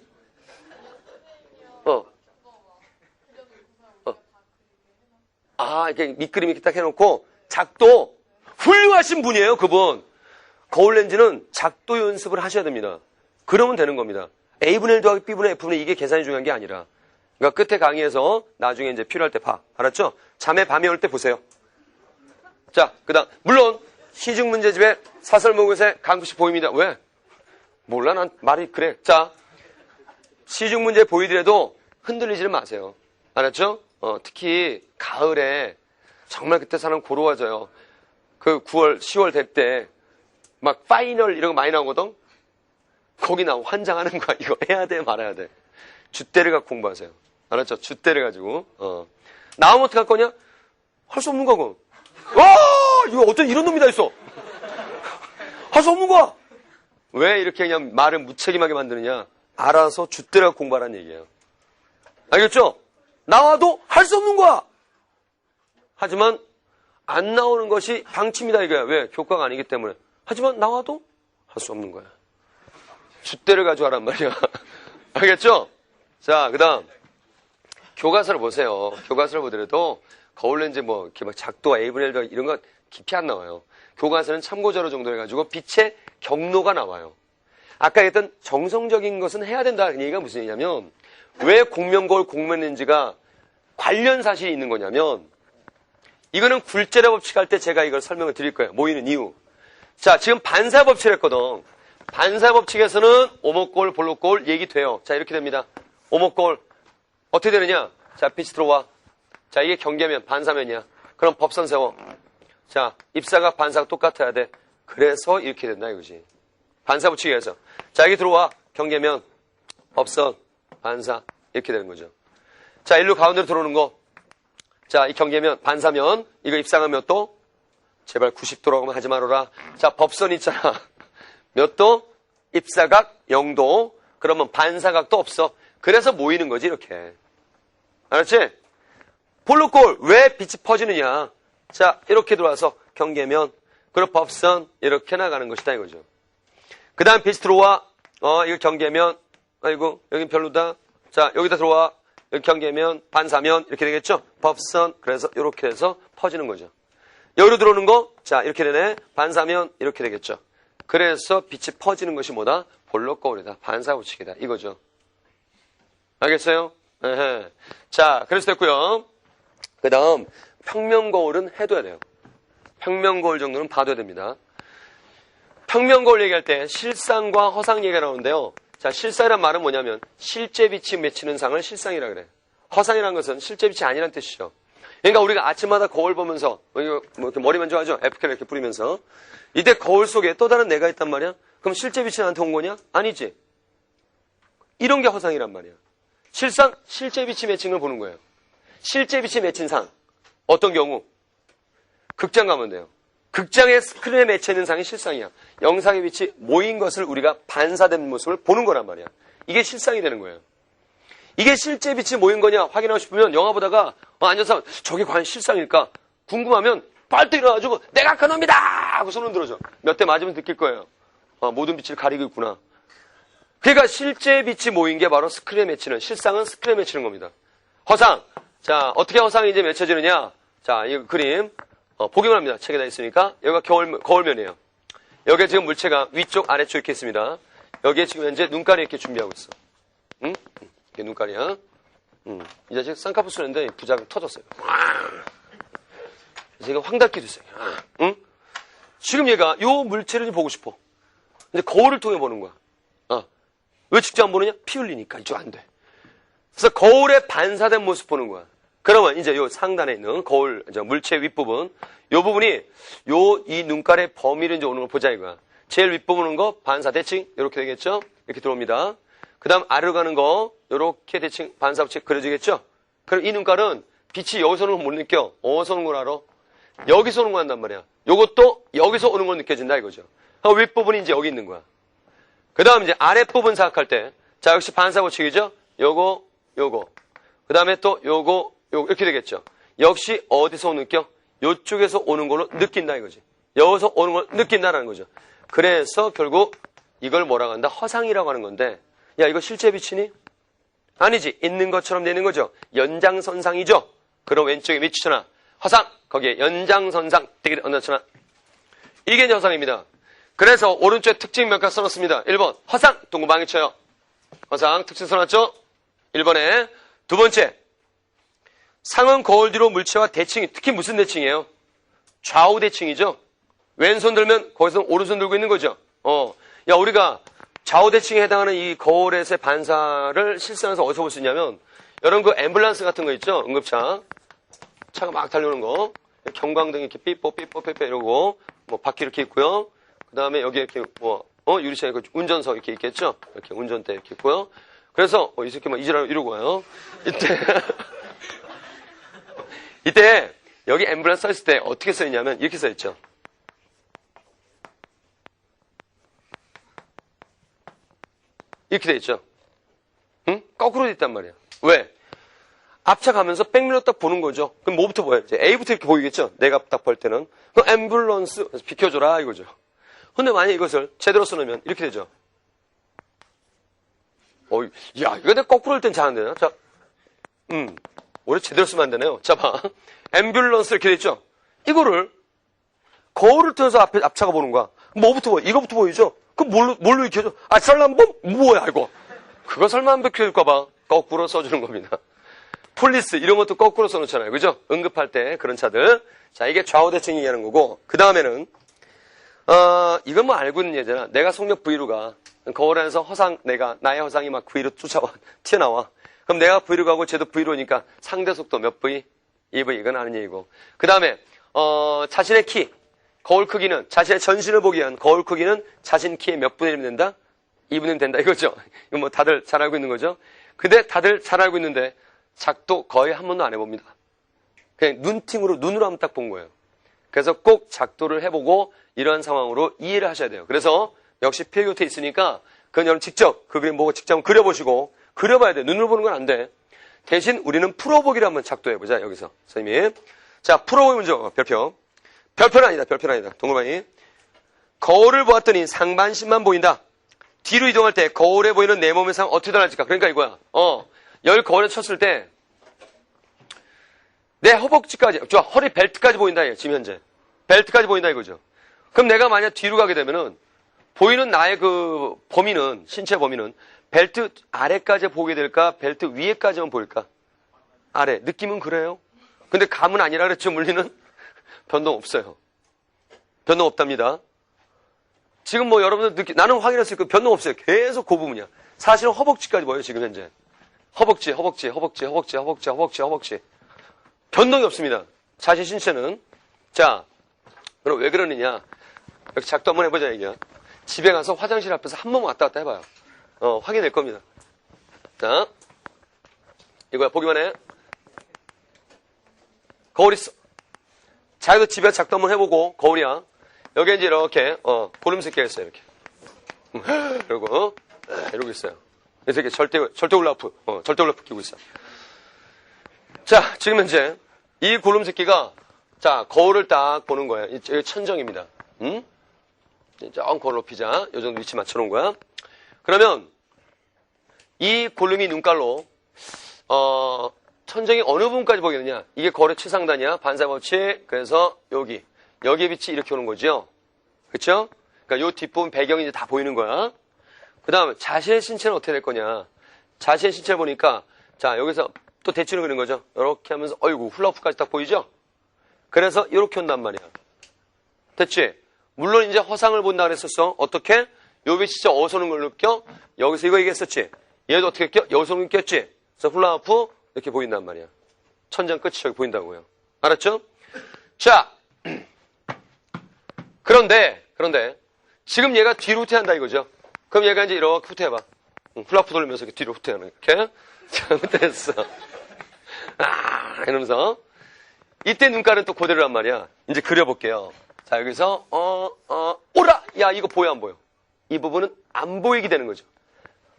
이렇게 밑그림 이렇게 딱 해놓고 작도 훌륭하신 분이에요, 그분. 거울 렌즈는 작도 연습을 하셔야 됩니다. 그러면 되는 겁니다. A분의 1 더하기 B분의 F분의 이게 계산이 중요한 게 아니라. 그러니까 끝에 강의에서 나중에 이제 필요할 때 봐. 알았죠? 잠에 밤이 올 때 보세요. 자, 그 다음. 물론, 시중문제집에 사설모국에서 강구씩 보입니다. 왜? 몰라, 난 말이 그래. 자, 시중문제 보이더라도 흔들리지는 마세요. 알았죠? 특히 가을에 정말 그때 사람 고로워져요. 그 9월, 10월 될 때 막 파이널 이런 거 많이 나오거든? 거기 나오고 환장하는 거야. 이거 해야 돼, 말아야 돼. 줏대를 갖고 공부하세요. 알았죠? 줏대를 가지고. 나오면 어떡할 거냐? 할 수 없는 거고. 이거 어떤 이런 놈이 다 있어. 할 수 없는 거야. 왜 이렇게 그냥 말을 무책임하게 만드느냐? 알아서 줏대를 갖고 공부하라는 얘기예요. 알겠죠? 나와도 할 수 없는 거야. 하지만 안 나오는 것이 방침이다 이거야. 왜? 교과가 아니기 때문에. 하지만 나와도 할 수 없는 거야. 줏대를 가지고 하란 말이야. 알겠죠? 자, 그 다음. 교과서를 보세요. 교과서를 보더라도 거울 렌즈 뭐, 이렇게 막 작도와 A분의 1 이런 거 깊이 안 나와요. 교과서는 참고자료 정도 해가지고 빛의 경로가 나와요. 아까 했던 정성적인 것은 해야 된다는 얘기가 무슨 얘기냐면, 왜 공면거울, 공면렌즈가 관련 사실이 있는 거냐면, 이거는 굴제례 법칙 할 때 제가 이걸 설명을 드릴 거예요. 모이는 이유. 자, 지금 반사법칙을 했거든. 반사법칙에서는 오목거울, 볼록거울 얘기돼요. 자, 이렇게 됩니다. 오목거울. 어떻게 되느냐? 자, 빛이 들어와. 자, 이게 경계면, 반사면이야. 그럼 법선 세워. 자, 입사각, 반사각 똑같아야 돼. 그래서 이렇게 된다, 이거지. 반사법칙에서. 자, 여기 들어와. 경계면, 법선, 반사. 이렇게 되는 거죠. 자, 일로 가운데로 들어오는 거. 자, 이 경계면, 반사면. 이거 입사각 몇 도? 제발 90도라고 하면 하지 말아라. 자, 법선 있잖아. 몇 도? 입사각 0도. 그러면 반사각도 없어. 그래서 모이는 거지, 이렇게. 알았지? 볼록거울, 왜 빛이 퍼지느냐? 자, 이렇게 들어와서 경계면, 그리고 법선, 이렇게 나가는 것이다, 이거죠. 그 다음 빛이 들어와. 이거 경계면, 아이고, 여긴 별로다. 자, 여기다 들어와. 여기 경계면, 반사면, 이렇게 되겠죠? 법선, 그래서 이렇게 해서 퍼지는 거죠. 여기로 들어오는 거, 자, 이렇게 되네. 반사면, 이렇게 되겠죠. 그래서 빛이 퍼지는 것이 뭐다? 볼록거울이다. 반사법칙이다. 이거죠. 알겠어요? 에헤. 자, 그래서 됐고요. 그 다음 평면거울은 해둬야 돼요. 평면거울 정도는 봐둬야 됩니다. 평면거울 얘기할 때 실상과 허상 얘기가 나오는데요. 자, 실상이란 말은 뭐냐면 실제 빛이 맺히는 상을 실상이라 그래. 허상이라는 것은 실제 빛이 아니란 뜻이죠. 그러니까 우리가 아침마다 거울 보면서 뭐 이렇게 머리 만져가죠. 에프켈 이렇게 뿌리면서 이때 거울 속에 또 다른 내가 있단 말이야. 그럼 실제 빛이 나한테 온 거냐? 아니지. 이런 게 허상이란 말이야. 실상 실제 빛이 맺힌 걸 보는 거예요. 실제 빛이 맺힌 상. 어떤 경우? 극장 가면 돼요. 극장의 스크린에 맺혀있는 상이 실상이야. 영상의 빛이 모인 것을 우리가 반사된 모습을 보는 거란 말이야. 이게 실상이 되는 거예요. 이게 실제 빛이 모인 거냐 확인하고 싶으면 영화 보다가 앉아서 저게 과연 실상일까 궁금하면 빨리 일어나가지고 내가 그놈이다 하고 손을 들어줘. 몇 대 맞으면 느낄 거예요. 모든 빛을 가리고 있구나. 그러니까 실제 빛이 모인 게 바로 스크린에 맺히는, 실상은 스크린에 맺히는 겁니다. 허상. 자, 어떻게 허상이 이제 맺혀지느냐. 자, 이 그림 보기만 합니다. 책에 다 있으니까. 여기가 거울면이에요. 여기에 지금 물체가 위쪽 아래쪽 이렇게 있습니다. 여기에 지금 현재 눈깔이 이렇게 준비하고 있어. 응? 이게 눈깔이야. 이 자식 쌍꺼풀 쓰는데 부작용 터졌어요. 이제 이거 황달기도 있어요. 응? 지금 얘가 요 물체를 보고 싶어. 이제 거울을 통해 보는 거야. 왜 직접 안 보느냐? 피 흘리니까 이쪽 안 돼. 그래서 거울에 반사된 모습 보는 거야. 그러면 이제 요 상단에 있는 거울, 물체 윗부분, 요 부분이 이 눈깔의 범위를 이제 오는 걸 보자 이거야. 제일 윗부분은 거 반사 대칭 이렇게 되겠죠? 이렇게 들어옵니다. 그 다음 아래로 가는 거 요렇게 대칭 반사 부채 그려지겠죠? 그럼 이 눈깔은 빛이 여기서 오는 걸 못 느껴. 어디서 오는 걸 알아? 여기서 오는 거 한단 말이야. 요것도 여기서 오는 걸 느껴진다 이거죠. 윗부분이 이제 여기 있는 거야. 그 다음 이제 아랫부분 생각할 때, 자, 역시 반사 법칙이죠? 요거. 그 다음에 또 요거, 이렇게 되겠죠? 역시 어디서 느껴? 요쪽에서 오는 걸로 느낀다 이거지. 여기서 오는 걸 느낀다라는 거죠. 그래서 결국 이걸 뭐라고 한다? 허상이라고 하는 건데, 야, 이거 실제 빛이니? 아니지. 있는 것처럼 되는 거죠. 연장선상이죠? 그럼 왼쪽에 미치잖아. 허상! 거기에 연장선상, 되게 얹어잖아. 이게 허상입니다. 그래서 오른쪽에 특징 몇 가지 써놨습니다. 1번 허상 동그라미 쳐요. 허상 특징 써놨죠? 1번에 두 번째 상은 거울 뒤로 물체와 대칭이 특히 무슨 대칭이에요? 좌우 대칭이죠. 왼손 들면 거기서 오른손 들고 있는 거죠. 야 우리가 좌우 대칭에 해당하는 이 거울에서의 반사를 실생활에서 어디서 볼 수 있냐면 여러분 그 앰뷸런스 같은 거 있죠? 응급차 차가 막 달려오는 거 경광등 이렇게 삐뽀 이러고 뭐 바퀴 이렇게 있고요. 그 다음에 여기 이렇게 유리창에 운전석 이렇게 있겠죠? 이렇게 운전대 이렇게 있고요. 그래서 이 새끼 막 이러고 와요. 이때 여기 앰뷸런스 써있을 때 어떻게 써있냐면 이렇게 써있죠. 이렇게 돼 있죠. 응? 거꾸로 돼 있단 말이야. 왜? 앞차 가면서 백밀러 딱 보는 거죠. 그럼 뭐부터 보여요? 이제 A부터 이렇게 보이겠죠? 내가 딱 볼 때는. 그럼 앰뷸런스 비켜줘라 이거죠. 근데 만약에 이것을 제대로 써놓으면 이렇게 되죠. 야, 이거 내가 거꾸로 할 땐 잘 안 되나? 자, 오래 제대로 쓰면 안 되네요. 자, 봐. 앰뷸런스 이렇게 돼 있죠? 이거를 거울을 통해서 앞차가 보는 거야. 뭐부터 보여? 이거부터 보이죠? 그럼 뭘로 익혀줘? 설람범? 뭐야, 이거? 그거 설마 안 비켜줄까봐 거꾸로 써주는 겁니다. 폴리스, 이런 것도 거꾸로 써놓잖아요. 그죠? 응급할 때 그런 차들. 자, 이게 좌우 대칭 얘기하는 거고, 그 다음에는 이건 뭐 알고 있는 예잖아. 내가 속력 V로가 거울 안에서 나의 허상이 막 V로 튀어나와. 그럼 내가 V로 가고 쟤도 V로니까 상대 속도 몇 V? 2V. 이건 아는 얘기고. 그 다음에, 자신의 키. 거울 크기는, 자신의 전신을 보기 위한 거울 크기는 자신 키의 몇 분의 1이면 된다? 2분의 1 된다. 이거죠. 이건 뭐 다들 잘 알고 있는 거죠. 근데 다들 잘 알고 있는데 작도 거의 한 번도 안 해봅니다. 그냥 눈으로 한번 딱 본 거예요. 그래서 꼭 작도를 해보고 이러한 상황으로 이해를 하셔야 돼요. 그래서 역시 필기노트에 있으니까 그건 여러분 직접 그 그림 보고 직접 그려보시고 그려봐야 돼. 눈으로 보는 건 안 돼. 대신 우리는 풀어보기를 한번 작도해보자. 여기서 선생님이. 자, 풀어보기 문제 별표. 별표는 아니다. 동그라미. 거울을 보았더니 상반신만 보인다. 뒤로 이동할 때 거울에 보이는 내 몸의 상황 어떻게 달라질까? 그러니까 이거야. 열 거울에 쳤을 때 내 허벅지까지, 허리 벨트까지 보인다. 지금 현재. 벨트까지 보인다 이거죠. 그럼 내가 만약 뒤로 가게 되면은 보이는 나의 그 범위는, 신체 범위는 벨트 아래까지 보게 될까? 벨트 위에까지만 보일까? 아래. 느낌은 그래요. 근데 감은 아니라 그랬죠, 물리는? 변동 없어요. 변동 없답니다. 지금 뭐 여러분들 나는 확인했을 거 변동 없어요. 계속 그 부분이야. 사실은 허벅지까지 보여요, 지금 현재. 허벅지. 변동이 없습니다. 자신 신체는. 자, 그럼 왜 그러느냐? 이렇게 작도 한번 해보자, 얘기야. 집에 가서 화장실 앞에서 한 번 왔다 갔다 해봐요. 확인될 겁니다. 자, 이거야, 보기만 해. 거울 있어. 자기도 집에 작도 한번 해보고, 거울이야. 여기 이제 이렇게, 고름새끼가 있어요, 이렇게. 그리고, 이러고 있어요. 그래서 이렇게 절대 올라프, 절대 올라프 끼고 있어. 자, 지금 현재, 이 고름새끼가, 자, 거울을 딱 보는 거예요. 여기 천정입니다. 응? 조금 거울 높이자. 요 정도 위치 맞춰놓은 거야. 그러면, 이 골룸이 눈깔로, 천정이 어느 부분까지 보이느냐? 이게 거울의 최상단이야. 반사법칙. 그래서 여기에 빛이 이렇게 오는 거죠. 그쵸? 그러니까 요 뒷부분 배경이 이제 다 보이는 거야. 그 다음, 자신의 신체는 어떻게 될 거냐? 자신의 신체를 보니까, 자, 여기서 또 대칭을 그리는 거죠. 이렇게 하면서, 어이구, 훌라후프까지 딱 보이죠? 그래서 이렇게 온단 말이야. 됐지? 물론 이제 허상을 본다 그랬었어. 어떻게? 요 빛이 진짜 어디서 오는 걸 느껴? 여기서 이거 얘기했었지? 얘도 어떻게 껴? 여기서 오는 걸 꼈지? 그래서 훌라후프 이렇게 보인단 말이야. 천장 끝이 여기 보인다고요. 알았죠? 자, 그런데 지금 얘가 뒤로 후퇴한다 이거죠. 그럼 얘가 이제 이렇게 후퇴해봐. 훌라후프 돌리면서 이렇게 뒤로 후퇴하는 이렇게. 자, 후퇴했어. 이러면서 이때 눈깔은 또 그대로란 말이야. 이제 그려볼게요. 자, 여기서 오라! 야, 이거 보여 안 보여? 이 부분은 안 보이게 되는 거죠.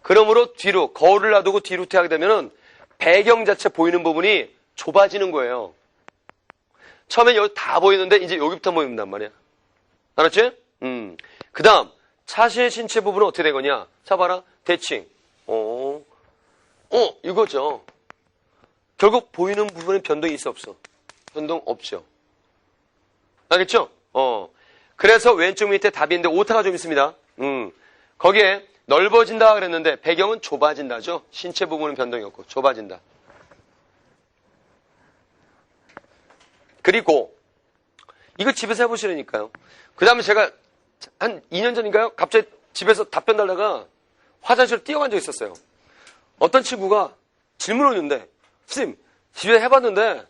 그러므로 뒤로 거울을 놔두고 뒤로 후퇴하게 되면은 배경 자체 보이는 부분이 좁아지는 거예요. 처음엔 여기 다 보이는데 이제 여기부터 보인단 말이야. 알았지? 그 다음 자신의 신체 부분은 어떻게 되거냐? 자 봐라. 대칭. 이거죠. 결국 보이는 부분에 변동이 있어 없어? 변동 없죠. 알겠죠? 그래서 왼쪽 밑에 답이 있는데 오타가 좀 있습니다. 거기에 넓어진다 그랬는데 배경은 좁아진다죠. 신체 부분은 변동이 없고 좁아진다. 그리고 이거 집에서 해보시라니까요. 그 다음에 제가 한 2년 전인가요? 갑자기 집에서 답변 달라가 화장실로 뛰어간 적이 있었어요. 어떤 친구가 질문을 올리는데 선생님 집에 해봤는데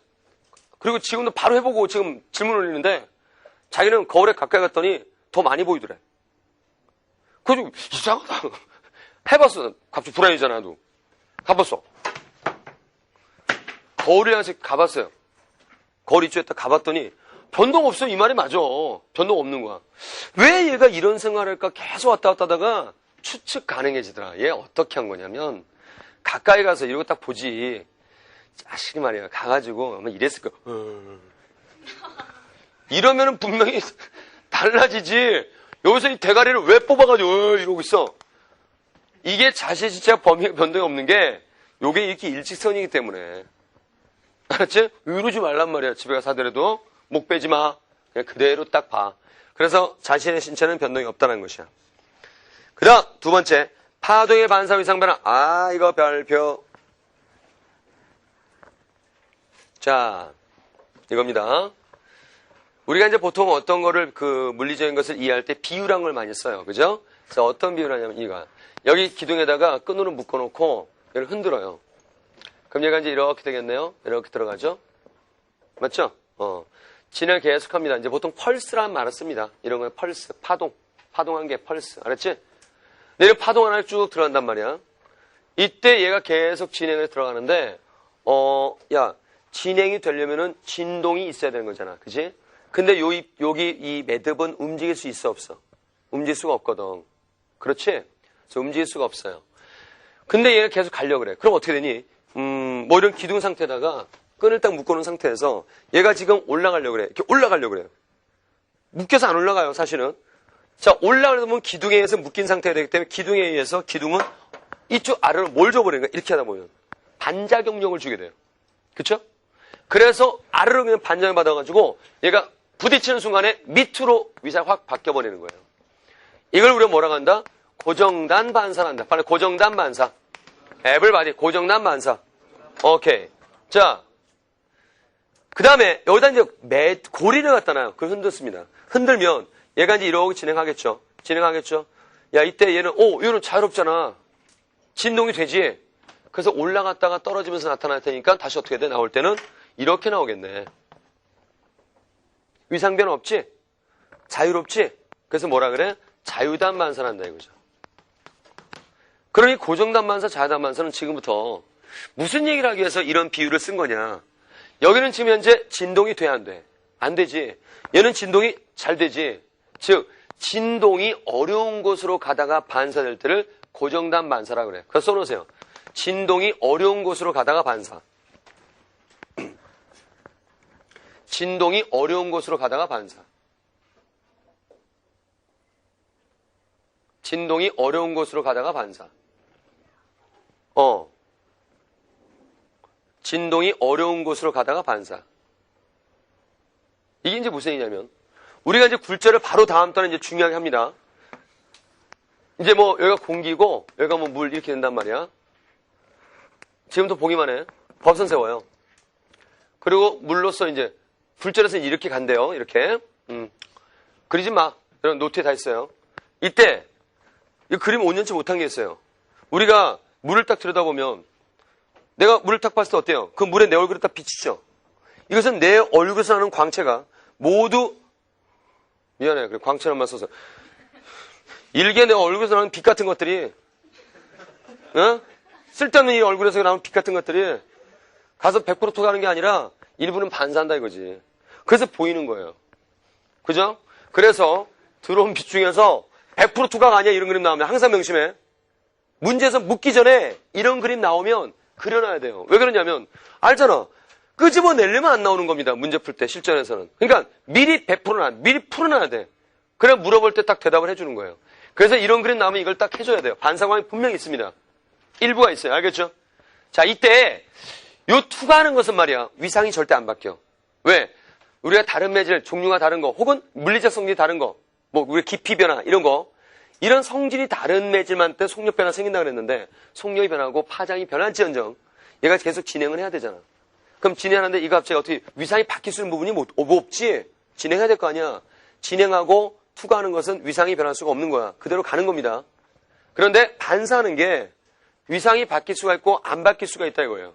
그리고 지금도 바로 해보고 지금 질문 올리는데 자기는 거울에 가까이 갔더니 더 많이 보이더래. 그래서 이상하다. 해봤어. 갑자기 불안이잖아, 나도. 가봤어. 거울을 향해서 가봤어요. 거울 이쪽에 딱 가봤더니 변동 없어. 이 말이 맞아. 변동 없는 거야. 왜 얘가 이런 생활을 할까 계속 왔다 갔다 하다가 추측 가능해지더라. 얘 어떻게 한 거냐면 가까이 가서 이러고 딱 보지. 자식이 말이야. 가가지고 아마 이랬을 거야. 이러면은 분명히 달라지지. 여기서 이 대가리를 왜 뽑아가지고 이러고 있어. 이게 자신 진짜 변동이 없는 게 요게 이렇게 일직선이기 때문에. 알았지? 이러지 말란 말이야. 집에 가서 하더라도 목 빼지 마. 그냥 그대로 딱 봐. 그래서 자신의 신체는 변동이 없다는 것이야. 그 다음 두 번째 파동의 반사 위상 변화. 이거 별표. 자, 이겁니다. 우리가 이제 보통 어떤 거를 그 물리적인 것을 이해할 때 비유란 걸 많이 써요. 그죠? 그래서 어떤 비유를 하냐면 이거. 여기 기둥에다가 끈으로 묶어놓고 얘를 흔들어요. 그럼 얘가 이제 이렇게 되겠네요. 이렇게 들어가죠? 맞죠? 진행을 계속합니다. 이제 보통 펄스라는 말을 씁니다. 이런 건 펄스, 파동한 게 펄스. 알았지? 내려 파동 하나 쭉 들어간단 말이야. 이때 얘가 계속 진행을 들어가는데, 진행이 되려면은 진동이 있어야 되는 거잖아. 그지? 근데 여기 이 매듭은 움직일 수 있어, 없어? 움직일 수가 없거든. 그렇지? 그래서 움직일 수가 없어요. 근데 얘가 계속 가려고 그래. 그럼 어떻게 되니? 뭐 이런 기둥 상태에다가 끈을 딱 묶어놓은 상태에서 얘가 지금 올라가려고 그래. 이렇게 올라가려고 그래요. 묶여서 안 올라가요, 사실은. 자, 올라가려면 기둥에 의해서 묶인 상태가 되기 때문에 기둥에 의해서 기둥은 이쪽 아래로 뭘 줘버리는 거야. 이렇게 하다 보면. 반작용력을 주게 돼요. 그쵸? 그래서 아래로 그냥 반작용 받아가지고 얘가 부딪히는 순간에 밑으로 위상이 확 바뀌어버리는 거예요. 이걸 우리가 뭐라고 한다? 고정단 반사란다. 빨리 고정단 반사. 에블바디 고정단 반사. 오케이. 자, 그 다음에 여기다 이제 고리를 갖다 놔요. 그걸 흔들습니다. 흔들면 얘가 이제 이러고 진행하겠죠. 야, 이때 얘는 자유롭잖아. 진동이 되지. 그래서 올라갔다가 떨어지면서 나타날 테니까 다시 어떻게 돼? 나올 때는 이렇게 나오겠네. 위상변 없지? 자유롭지? 그래서 뭐라 그래? 자유단 반사한다 이거죠. 그러니 고정단 반사, 자유단 반사는 지금부터 무슨 얘기를 하기 위해서 이런 비유를 쓴 거냐. 여기는 지금 현재 진동이 돼, 안 돼? 안 되지. 얘는 진동이 잘 되지. 즉, 진동이 어려운 곳으로 가다가 반사될 때를 고정단 반사라고 그래. 그래서 써놓으세요. 진동이 어려운 곳으로 가다가 반사. 진동이 어려운 곳으로 가다가 반사. 진동이 어려운 곳으로 가다가 반사. 진동이 어려운 곳으로 가다가 반사. 이게 이제 무슨 얘기냐면, 우리가 이제 굴절을 바로 다음 달에 이제 중요하게 합니다. 이제 뭐, 여기가 공기고, 여기가 뭐 물 이렇게 된단 말이야. 지금부터 보기만 해. 법선 세워요. 그리고 물로써 이제, 굴절에서 이렇게 간대요. 이렇게. 그리지 마. 이런 노트에 다 있어요. 이때, 이 그림 5년치 못한 게 있어요. 우리가 물을 딱 들여다보면, 내가 물을 딱 봤을 때 어때요? 그 물에 내 얼굴이 딱 비치죠? 이것은 내 얼굴에서 나는 광채가 모두, 미안해. 그래, 광채란말 써서. 일개 내 얼굴에서 나는 빛 같은 것들이, 쓸데없는 이 얼굴에서 나오는 빛 같은 것들이 가서 100% 토가는 게 아니라 일부는 반사한다 이거지. 그래서 보이는 거예요. 그죠? 그래서 들어온 빛 중에서 100% 투과가 아니야 이런 그림 나오면 항상 명심해. 문제에서 묻기 전에 이런 그림 나오면 그려놔야 돼요. 왜 그러냐면 알잖아. 끄집어내려면 안 나오는 겁니다. 문제 풀 때 실전에서는. 그러니까 미리 100%나 미리 풀어놔야 돼. 그래 물어볼 때 딱 대답을 해주는 거예요. 그래서 이런 그림 나오면 이걸 딱 해줘야 돼요. 반사광이 분명히 있습니다. 일부가 있어요. 알겠죠? 자, 이때 요 투과하는 것은 말이야. 위상이 절대 안 바뀌어. 왜? 우리가 다른 매질, 종류가 다른 거, 혹은 물리적 성질이 다른 거, 뭐 우리 깊이 변화 이런 거, 이런 성질이 다른 매질만 때 속력 변화 생긴다 그랬는데 속력이 변하고 파장이 변할지언정 얘가 계속 진행을 해야 되잖아. 그럼 진행하는데 이거 갑자기 어떻게 위상이 바뀔 수 있는 부분이 뭐 없지? 진행해야 될 거 아니야. 진행하고 투과하는 것은 위상이 변할 수가 없는 거야. 그대로 가는 겁니다. 그런데 반사하는 게 위상이 바뀔 수가 있고 안 바뀔 수가 있다 이거예요.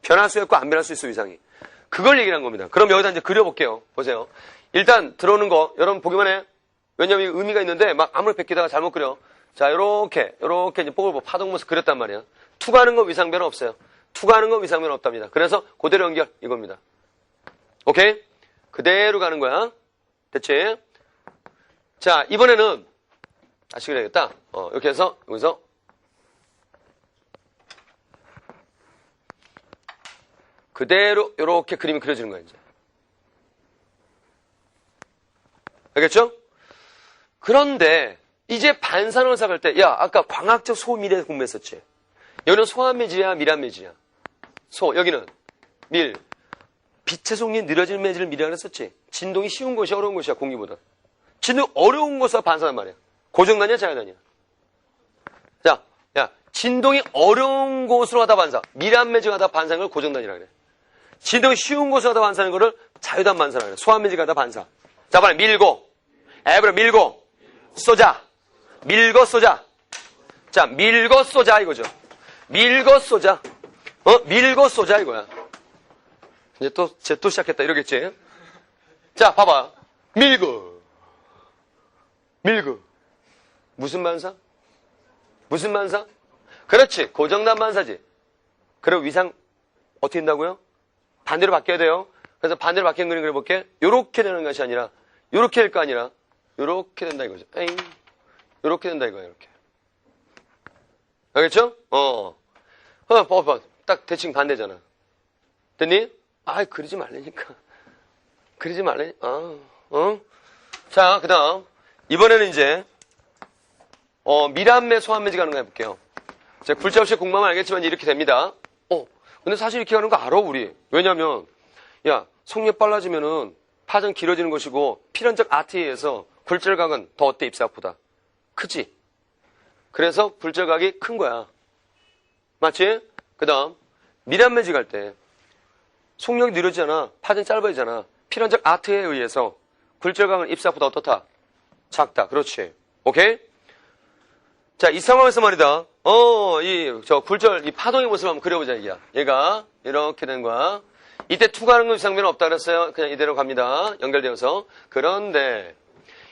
변할 수 있고 안 변할 수 있어 위상이. 그걸 얘기한 겁니다. 그럼 여기다 이제 그려볼게요. 보세요. 일단 들어오는 거 여러분 보기만 해. 왜냐면 의미가 있는데 막 아무리 베끼다가 잘못 그려. 자, 요렇게 이제 뽀글뽀글 파동 모습 그렸단 말이야. 투과하는 거 위상 변화 없어요. 투과하는 거 위상 변화 없답니다. 그래서 그대로 연결 이겁니다. 오케이? 그대로 가는 거야. 됐지? 자, 이번에는 다시 그려야겠다. 이렇게 해서 여기서 그대로 이렇게 그림이 그려지는 거야, 이제. 알겠죠? 그런데 이제 반사론을 생각할 때, 야, 아까 광학적 소밀에 공부했었지? 여기는 소한 매질이야, 밀한 매질이야? 여기는 밀. 빛의 속력이 느려지는 매질을 밀이라고 했었지? 진동이 쉬운 곳이 어려운 곳이야, 공기보다. 진동이 어려운 곳에서 반사란 말이야. 고정단이야, 자유단이야? 자, 야, 진동이 어려운 곳으로 가다 반사. 밀한 매질 가다 반사하는 걸 고정단이라고 그래. 진동이 쉬운 곳으로 가다 반사하는 거를 자유단 반사라고 그래. 소한 매질 가다 반사. 자, 빨리 밀고. 에브로 밀고. 쏘자. 밀고 쏘자. 자, 밀고 쏘자 이거죠. 밀고 쏘자. 밀고 쏘자 이거야. 이제 또 시작했다 이러겠지. 자, 봐봐. 밀고. 무슨 반사? 무슨 반사? 그렇지. 고정단 반사지. 그리고 위상 어떻게 된다고요? 반대로 바뀌어야 돼요. 그래서 반대로 바뀌는 그림 그려볼게. 요렇게 되는 것이 아니라 요렇게 될 거 아니라 요렇게 된다 이거죠. 에잉. 요렇게 된다 이거야, 이렇게. 알겠죠? 딱 대칭 반대잖아. 됐니? 그러지 말라니까. 그러지 말라니까. 자, 그 다음. 이번에는 이제, 밀한매, 소한매지 가는 거 해볼게요. 제가 굴자 없이 공부하면 알겠지만 이렇게 됩니다. 근데 사실 이렇게 가는 거 알아, 우리. 왜냐면, 야, 속력 빨라지면은 파장 길어지는 것이고, 필연적 아트에 의해서 굴절각은 더 어때, 입사각보다? 크지? 그래서 굴절각이 큰 거야. 맞지? 그 다음 미란 매직할 때 속력이 느려지잖아. 파장이 짧아지잖아. 필연적 아트에 의해서 굴절각은 입사각보다 어떻다? 작다. 그렇지. 오케이? 자, 이 상황에서 말이다. 굴절, 이 파동의 모습을 한번 그려보자, 이게야. 얘가 이렇게 된 거야. 이때 투과하는 건 위상변화 없다 그랬어요. 그냥 이대로 갑니다. 연결되어서. 그런데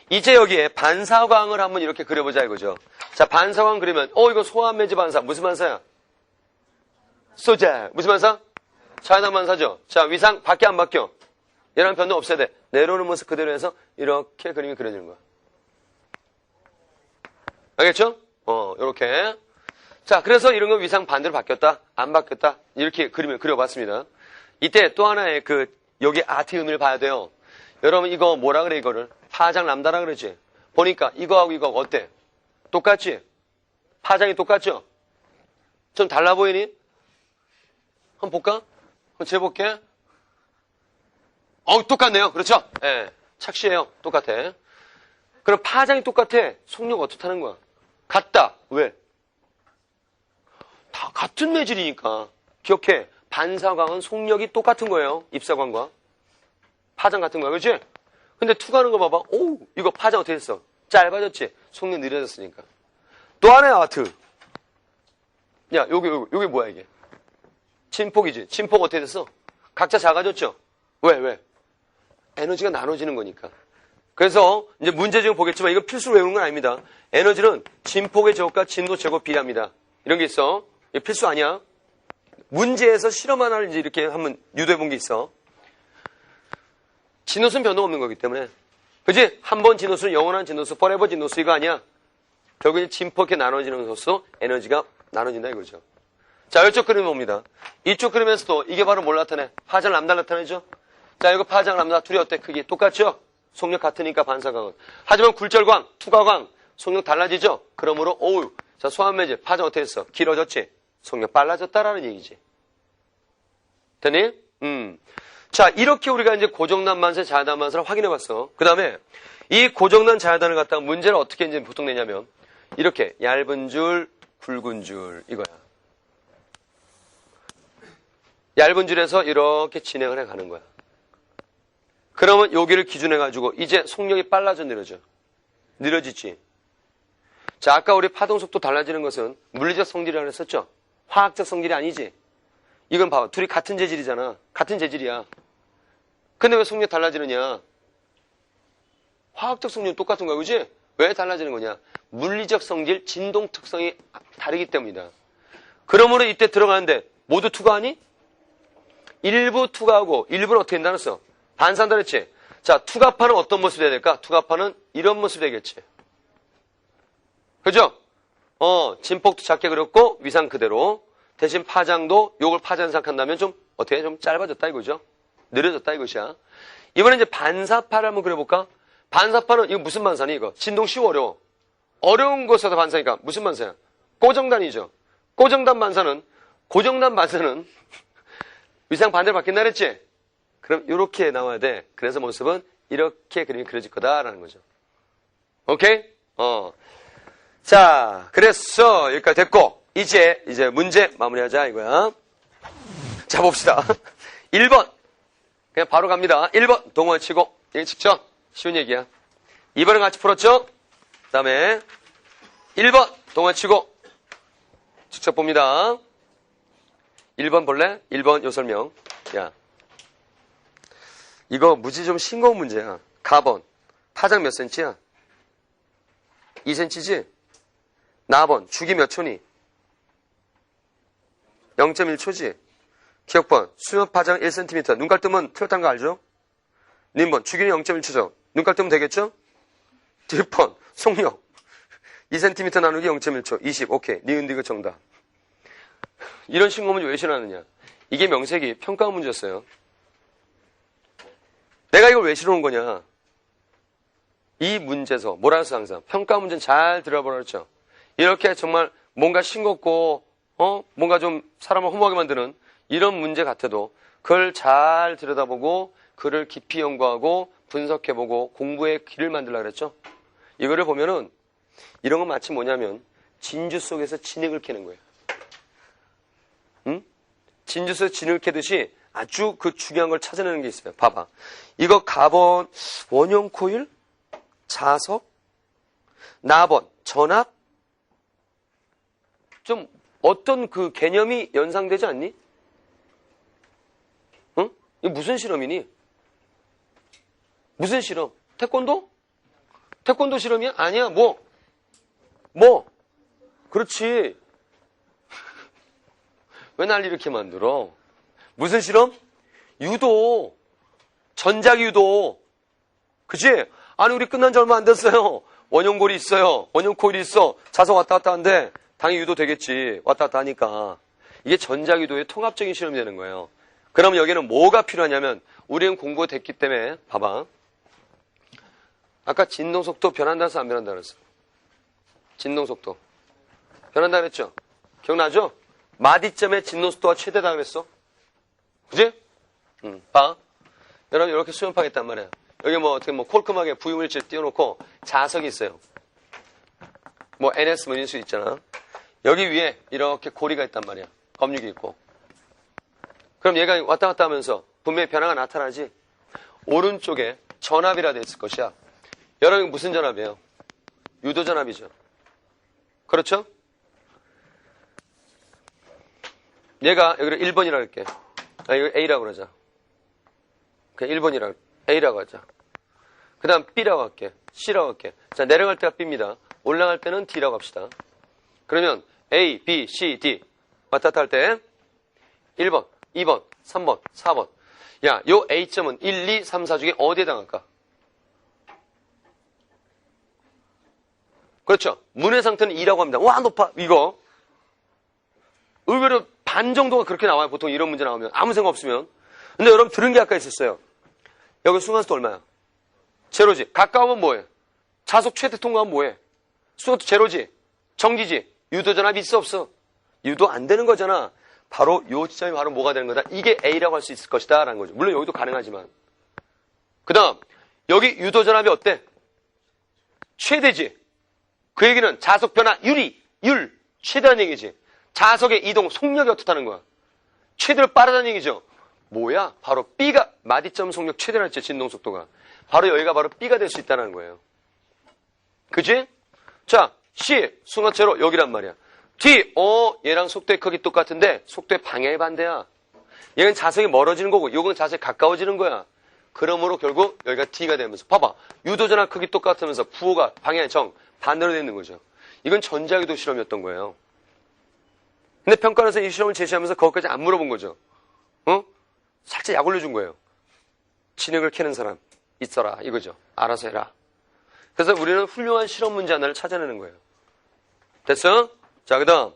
이제 여기에 반사광을 한번 이렇게 그려보자 이거죠. 자, 반사광 그리면 이거 소환매지 반사. 무슨 반사야? 소재. 무슨 반사? 자연한 반사죠. 자, 위상 밖에 안 바뀌어. 얘랑 변동 없애야 돼. 내려오는 모습 그대로 해서 이렇게 그림이 그려지는 거야. 알겠죠? 요렇게. 자, 그래서 이런 거 위상 반대로 바뀌었다, 안 바뀌었다, 이렇게 그림을 그려봤습니다. 이때 또 하나의 여기 아트 의미를 봐야 돼요. 여러분, 이거 뭐라 그래, 이거를? 파장 람다라 그러지? 보니까 이거하고 이거하고 어때? 똑같지? 파장이 똑같죠? 좀 달라 보이니? 한번 볼까? 한번 재볼게. 똑같네요. 그렇죠? 예. 착시해요. 똑같아. 그럼 파장이 똑같아. 속력 어떻다는 거야? 같다. 왜? 다 같은 매질이니까. 기억해. 반사광은 속력이 똑같은 거예요. 입사광과. 파장 같은 거야. 그렇지? 근데 투가는 거 봐봐. 이거 파장 어떻게 됐어? 짧아졌지? 속력 느려졌으니까. 또 하나의 아트. 야, 요게 뭐야, 이게? 침폭이지? 침폭 어떻게 됐어? 각자 작아졌죠? 왜? 에너지가 나눠지는 거니까. 그래서 이제 문제 중 보겠지만 이거 필수로 외우는 건 아닙니다. 에너지는 진폭의 제곱과 진도 제곱 비례합니다. 이런 게 있어. 이거 필수 아니야. 문제에서 실험 하나를 이제 이렇게 한번 유도해 본 게 있어. 진호수는 변동 없는 거기 때문에. 그지? 한 번 진호수는 영원한 진호수, forever 진호수 이거 아니야. 결국엔 진폭에 나눠지는 호수, 에너지가 나눠진다 이거죠. 자, 이쪽 그림이 옵니다. 이쪽 그림에서도 이게 바로 뭘 나타내? 파장 람다 나타내죠? 자, 이거 파장 람다 둘이 어때? 크기 똑같죠? 속력 같으니까 반사광은. 하지만 굴절광, 투과광, 속력 달라지죠? 그러므로, 자, 소환매질, 파장 어떻게 했어? 길어졌지? 속력 빨라졌다라는 얘기지. 됐니? 자, 이렇게 우리가 이제 고정난 만세, 자연난 만세를 확인해 봤어. 그 다음에 이 고정난 자연단을 갖다가 문제를 어떻게 이제 보통 내냐면, 이렇게 얇은 줄, 굵은 줄, 이거야. 얇은 줄에서 이렇게 진행을 해 가는 거야. 그러면 여기를 기준해가지고 이제 속력이 빨라져 느려져. 느려지지. 자, 아까 우리 파동 속도 달라지는 것은 물리적 성질이라고 했었죠? 화학적 성질이 아니지. 이건 봐봐. 둘이 같은 재질이잖아. 같은 재질이야. 근데 왜 속력 달라지느냐? 화학적 성질은 똑같은 거야. 그지? 왜 달라지는 거냐? 물리적 성질, 진동 특성이 다르기 때문이다. 그러므로 이때 들어가는데 모두 투과하니? 일부 투과하고 일부는 어떻게 된다 그랬어? 반사한다 그랬지? 자, 투과파는 어떤 모습이 돼야 될까? 투과파는 이런 모습이 되겠지. 그죠? 진폭도 작게 그렸고 위상 그대로. 대신 파장도 요걸 파장 생각한다면 좀 어떻게 좀 짧아졌다 이거죠? 느려졌다 이것이야. 이번에 이제 반사파를 한번 그려볼까? 반사파는 이거 무슨 반사니 이거? 진동 쉬워 어려워? 어려운 것에서 반사니까 무슨 반사야? 고정단이죠. 고정단 반사는 위상 반대로 바뀐다 그랬지? 그럼 이렇게 나와야 돼. 그래서 모습은 이렇게 그림이 그려질 거다라는 거죠. 오케이? 자, 그래서 여기까지 됐고 이제 문제 마무리하자 이거야. 자, 봅시다. 1번. 그냥 바로 갑니다. 1번 동원 치고 여기 직접 쉬운 얘기야. 2번은 같이 풀었죠? 그 다음에 1번 동원 치고 직접 봅니다. 1번 볼래? 1번 요 설명. 야, 이거 무지 좀 싱거운 문제야. 가번. 파장 몇 센치야? 2cm지? 나번. 주기 몇 초니? 0.1초지? 기억번. 수면 파장 1cm. 눈깔 뜨면 틀렸다는 거 알죠? 님번. 주기는 0.1초죠? 눈깔 뜨면 되겠죠? 뒷번. 속력. 2cm 나누기 0.1초. 20. 오케이. 니은디그 정답. 이런 싱거운 문제 왜 싫어하느냐? 이게 명색이 평가 문제였어요. 내가 이걸 왜 싫어하는 거냐? 이 문제에서 뭐라 해서 항상 평가 문제는 잘 들어보라 그랬죠. 이렇게 정말 뭔가 싱겁고 뭔가 좀 사람을 허무하게 만드는 이런 문제 같아도 그걸 잘 들여다보고 그를 깊이 연구하고 분석해보고 공부의 길을 만들라 그랬죠. 이거를 보면은 이런 건 마치 뭐냐면 진주 속에서 진액을 캐는 거예요. 응? 진주 속에서 진액을 캐듯이 아주 그 중요한 걸 찾아내는 게 있어요. 봐봐. 이거 가번, 원형 코일, 자석, 나번, 전압, 좀 어떤 그 개념이 연상되지 않니? 응? 이거 무슨 실험이니? 무슨 실험? 태권도? 태권도 실험이야? 아니야. 뭐? 그렇지. 왜 날 이렇게 만들어? 무슨 실험? 유도. 전자유도. 그치? 아니, 우리 끝난 지 얼마 안 됐어요. 원형골이 있어요. 원형 코일이 있어. 자석 왔다 갔다 하는데 당연히 유도 되겠지. 왔다 갔다 하니까. 이게 전자유도의 통합적인 실험이 되는 거예요. 그럼 여기는 뭐가 필요하냐면 우리는 공부가 됐기 때문에 봐봐. 아까 진동속도 변한다 해서 안 변한다 그랬어. 진동속도. 변한다 그랬죠? 기억나죠? 마디점의 진동속도가 최대다 그랬어. 그지? 봐. 여러분 이렇게 수연파겠단 말이야. 여기 뭐 어떻게 뭐 콜크막에 부유물질 띄워놓고 자석이 있어요. 뭐 NS 뭐 인수 있잖아. 여기 위에 이렇게 고리가 있단 말이야. 검육이 있고. 그럼 얘가 왔다 갔다 하면서 분명히 변화가 나타나지. 오른쪽에 전압이라 돼 있을 것이야. 여러분 무슨 전압이에요? 유도 전압이죠. 그렇죠? 얘가 여기를 1번이라고 할게. 이거 A라고 그러자. 그냥 1번이라고 A라고 하자. 그 다음 B라고 할게. C라고 할게. 자, 내려갈 때가 B입니다. 올라갈 때는 D라고 합시다. 그러면 A, B, C, D 왔다 갔다 할 때 1번, 2번, 3번, 4번. 야, 요 A점은 1, 2, 3, 4 중에 어디에 당할까? 그렇죠. 문의 상태는 2라고 합니다. 와, 높아. 이거. 의외로 반 정도가 그렇게 나와요. 보통 이런 문제 나오면. 아무 생각 없으면. 근데 여러분 들은 게 아까 있었어요. 여기 순간속도 얼마야? 제로지. 가까우면 뭐해? 자속 최대 통과하면 뭐해? 순간속도 제로지. 정지지. 유도전압이 있어 없어? 유도 안 되는 거잖아. 바로 요 지점이 바로 뭐가 되는 거다? 이게 A라고 할 수 있을 것이다 라는 거죠. 물론 여기도 가능하지만. 그 다음 여기 유도전압이 어때? 최대지. 그 얘기는 자속 변화 율 최대한 얘기지. 자석의 이동 속력이 어떻다는 거야? 최대로 빠르다는 얘기죠. 뭐야? 바로 B가 마디점 속력 최대라 했지. 진동 속도가. 바로 여기가 바로 B가 될 수 있다는 거예요. 그지? 자, C 순간체로 여기란 말이야. D 얘랑 속도의 크기 똑같은데 속도의 방향이 반대야. 얘는 자석이 멀어지는 거고 이건 자석이 가까워지는 거야. 그러므로 결국 여기가 D가 되면서 봐봐. 유도전압 크기 똑같으면서 부호가 방향 반대로 되어 있는 거죠. 이건 전자유도 실험이었던 거예요. 근데 평가원에서 이 실험을 제시하면서 거기까지 안 물어본 거죠. 살짝 약 올려준 거예요. 진액을 캐는 사람 있어라 이거죠. 알아서 해라. 그래서 우리는 훌륭한 실험 문제 하나를 찾아내는 거예요. 됐어요? 자, 그 다음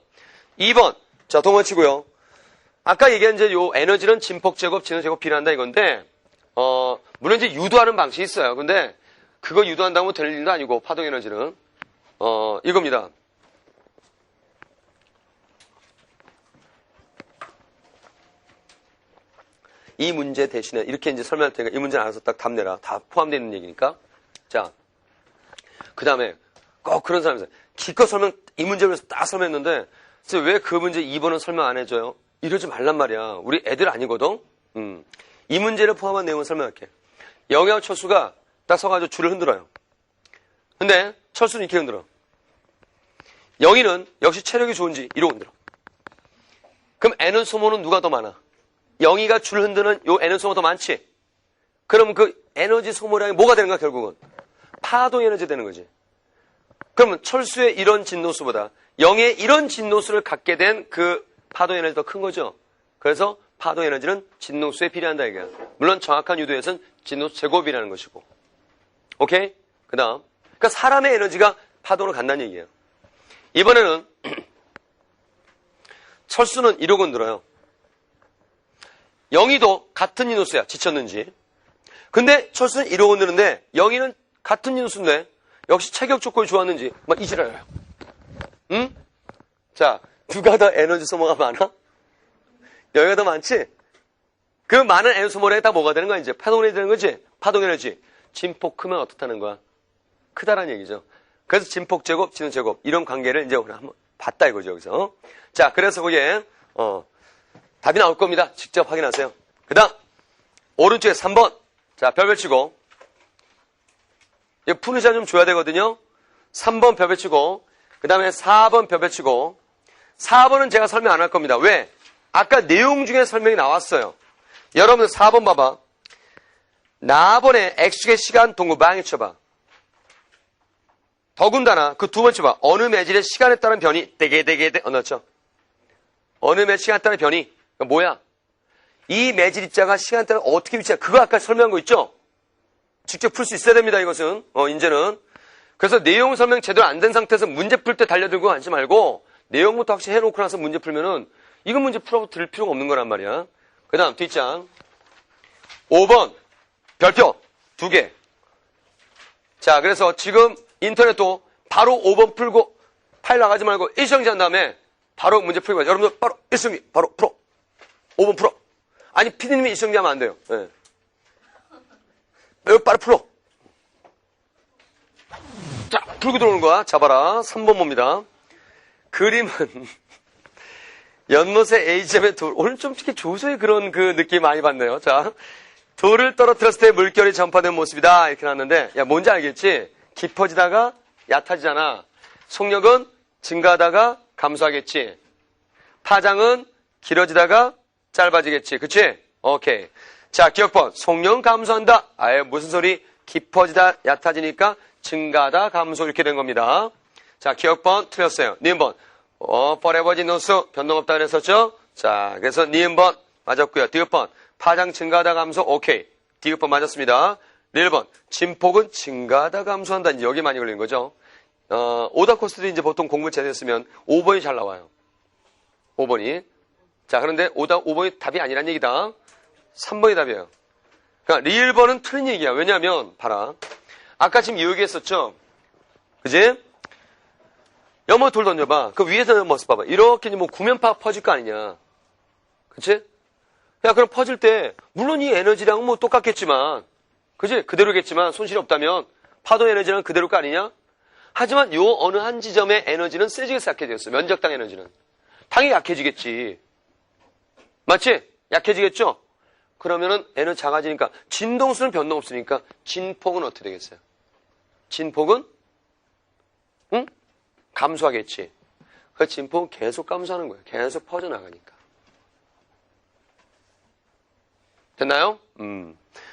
2번. 자, 동원치고요. 아까 얘기한 이제 요 에너지는 진폭 제곱, 진호 제곱 비례한다 이건데 물론 이제 유도하는 방식이 있어요. 근데 그거 유도한다고 될 일도 아니고 파동 에너지는 이겁니다. 이 문제 대신에 이렇게 이제 설명할 테니까 이 문제는 알아서 딱 답 내라. 다 포함되어 있는 얘기니까. 자, 그 다음에 꼭 그런 사람이 있어요. 기껏 설명, 이 문제를 위해서 딱 설명했는데 왜 그 문제 2번은 설명 안 해줘요? 이러지 말란 말이야. 우리 애들 아니거든? 이 문제를 포함한 내용을 설명할게. 영하고 철수가 딱 서가지고 줄을 흔들어요. 근데 철수는 이렇게 흔들어. 영희는 역시 체력이 좋은지 이러고 흔들어. 그럼 N은 소모는 누가 더 많아? 영희가 줄 흔드는 요 에너지 소모가 더 많지? 그럼 그 에너지 소모량이 뭐가 되는 거야, 결국은? 파동 에너지 되는 거지. 그러면 철수의 이런 진노수보다 영의 이런 진노수를 갖게 된 그 파동 에너지 더 큰 거죠. 그래서 파동 에너지는 진노수에 비례한다, 이거야. 물론 정확한 유도에서는 진노수 제곱이라는 것이고. 오케이? 그 다음. 그러니까 사람의 에너지가 파동으로 간다는 얘기예요. 이번에는 철수는 이러고 흔들어요. 영희도 같은 인호수야. 지쳤는지. 근데 철수는 이러고 흔드는데 영희는 같은 인호수인데 역시 체격 조건이 좋았는지 막 이지랄해요. 응? 자, 누가 더 에너지 소모가 많아? 영희가 더 많지? 그 많은 에너지 소모량이 다 뭐가 되는 거야? 이제 파동 에너지 되는 거지? 파동 에너지. 진폭 크면 어떻다는 거야? 크다라는 얘기죠. 그래서 진폭제곱, 진원제곱 이런 관계를 이제 오늘 한번 봤다 이거죠 여기서. 자, 그래서 거기에 답이 나올 겁니다. 직접 확인하세요. 그 다음 오른쪽에 3번. 자, 별별 치고 이거 푸는 시간 좀 줘야 되거든요. 3번 별별 치고 그 다음에 4번 별별 치고 4번은 제가 설명 안 할 겁니다. 왜? 아까 내용 중에 설명이 나왔어요. 여러분들 4번 봐봐. 나번에 X축의 시간 동구 방해 쳐봐. 더군다나 그 두 번째 봐. 어느 매질의 시간에 따른 변이 되게 넣었죠. 어느 매질 시간에 따른 변이 뭐야? 이 매질 입자가 시간에 따라 어떻게 위치해? 그거 아까 설명한 거 있죠? 직접 풀 수 있어야 됩니다. 이것은 이제는. 그래서 내용 설명 제대로 안 된 상태에서 문제 풀 때 달려들고 앉지 말고 내용부터 확실히 해놓고 나서 문제 풀면은 이건 문제 풀어 드릴 필요가 없는 거란 말이야. 그 다음 뒷장 5번 별표 2개. 자, 그래서 지금 인터넷도 바로 5번 풀고 파일 나가지 말고 일정지 한 다음에 바로 문제 풀고 여러분들 바로 일정지 바로 풀어. 5번 풀어. 아니 피디님이 일정지 하면 안 돼요. 네. 여기 빨리 풀어. 자, 풀고 들어오는 거야. 잡아라. 3번 봅니다. 그림은 연못의 A점의 돌. 오늘 좀 특히 조소의 그런 그 느낌 많이 받네요. 자, 돌을 떨어뜨렸을 때 물결이 전파된 모습이다. 이렇게 나왔는데, 야, 뭔지 알겠지? 깊어지다가 얕아지잖아. 속력은 증가하다가 감소하겠지. 파장은 길어지다가 짧아지겠지. 그치? 오케이. 자, 기억번. 속력은 감소한다. 아예 무슨 소리? 깊어지다, 얕아지니까 증가하다, 감소 이렇게 된 겁니다. 자, 기억번 틀렸어요. 니은번. forever 노수 변동 없다 그랬었죠? 자, 그래서 니은번 맞았고요. 디귿번. 파장 증가하다 감소. 오케이. 디귿번 맞았습니다. 리을번. 진폭은 증가하다 감소한다. 이제 여기 많이 걸리는 거죠. 오다 코스들이 이제 보통 공부 제대로 했으면 5번이 잘 나와요. 5번이. 자, 그런데 5번이 답이 아니란 얘기다. 3번이 답이에요. 그러니까 리을번은 틀린 얘기야. 왜냐하면 봐라. 아까 지금 이 얘기했었죠? 그지? 연못 돌 던져봐. 그 위에서 모습 봐봐. 이렇게 뭐 구면파 퍼질 거 아니냐. 그치? 야, 그럼 퍼질 때, 물론 이 에너지량은 뭐 똑같겠지만, 그치? 그대로겠지만, 손실이 없다면, 파도 에너지랑 그대로 거 아니냐? 하지만 요 어느 한 지점의 에너지는 세지게 약해졌어. 면적당 에너지는. 당연히 약해지겠지. 맞지? 약해지겠죠? 그러면은 에너지 작아지니까, 진동수는 변동 없으니까, 진폭은 어떻게 되겠어요? 진폭은? 응? 감소하겠지. 그 진폭은 계속 감소하는 거예요. 계속 퍼져나가니까. 됐나요?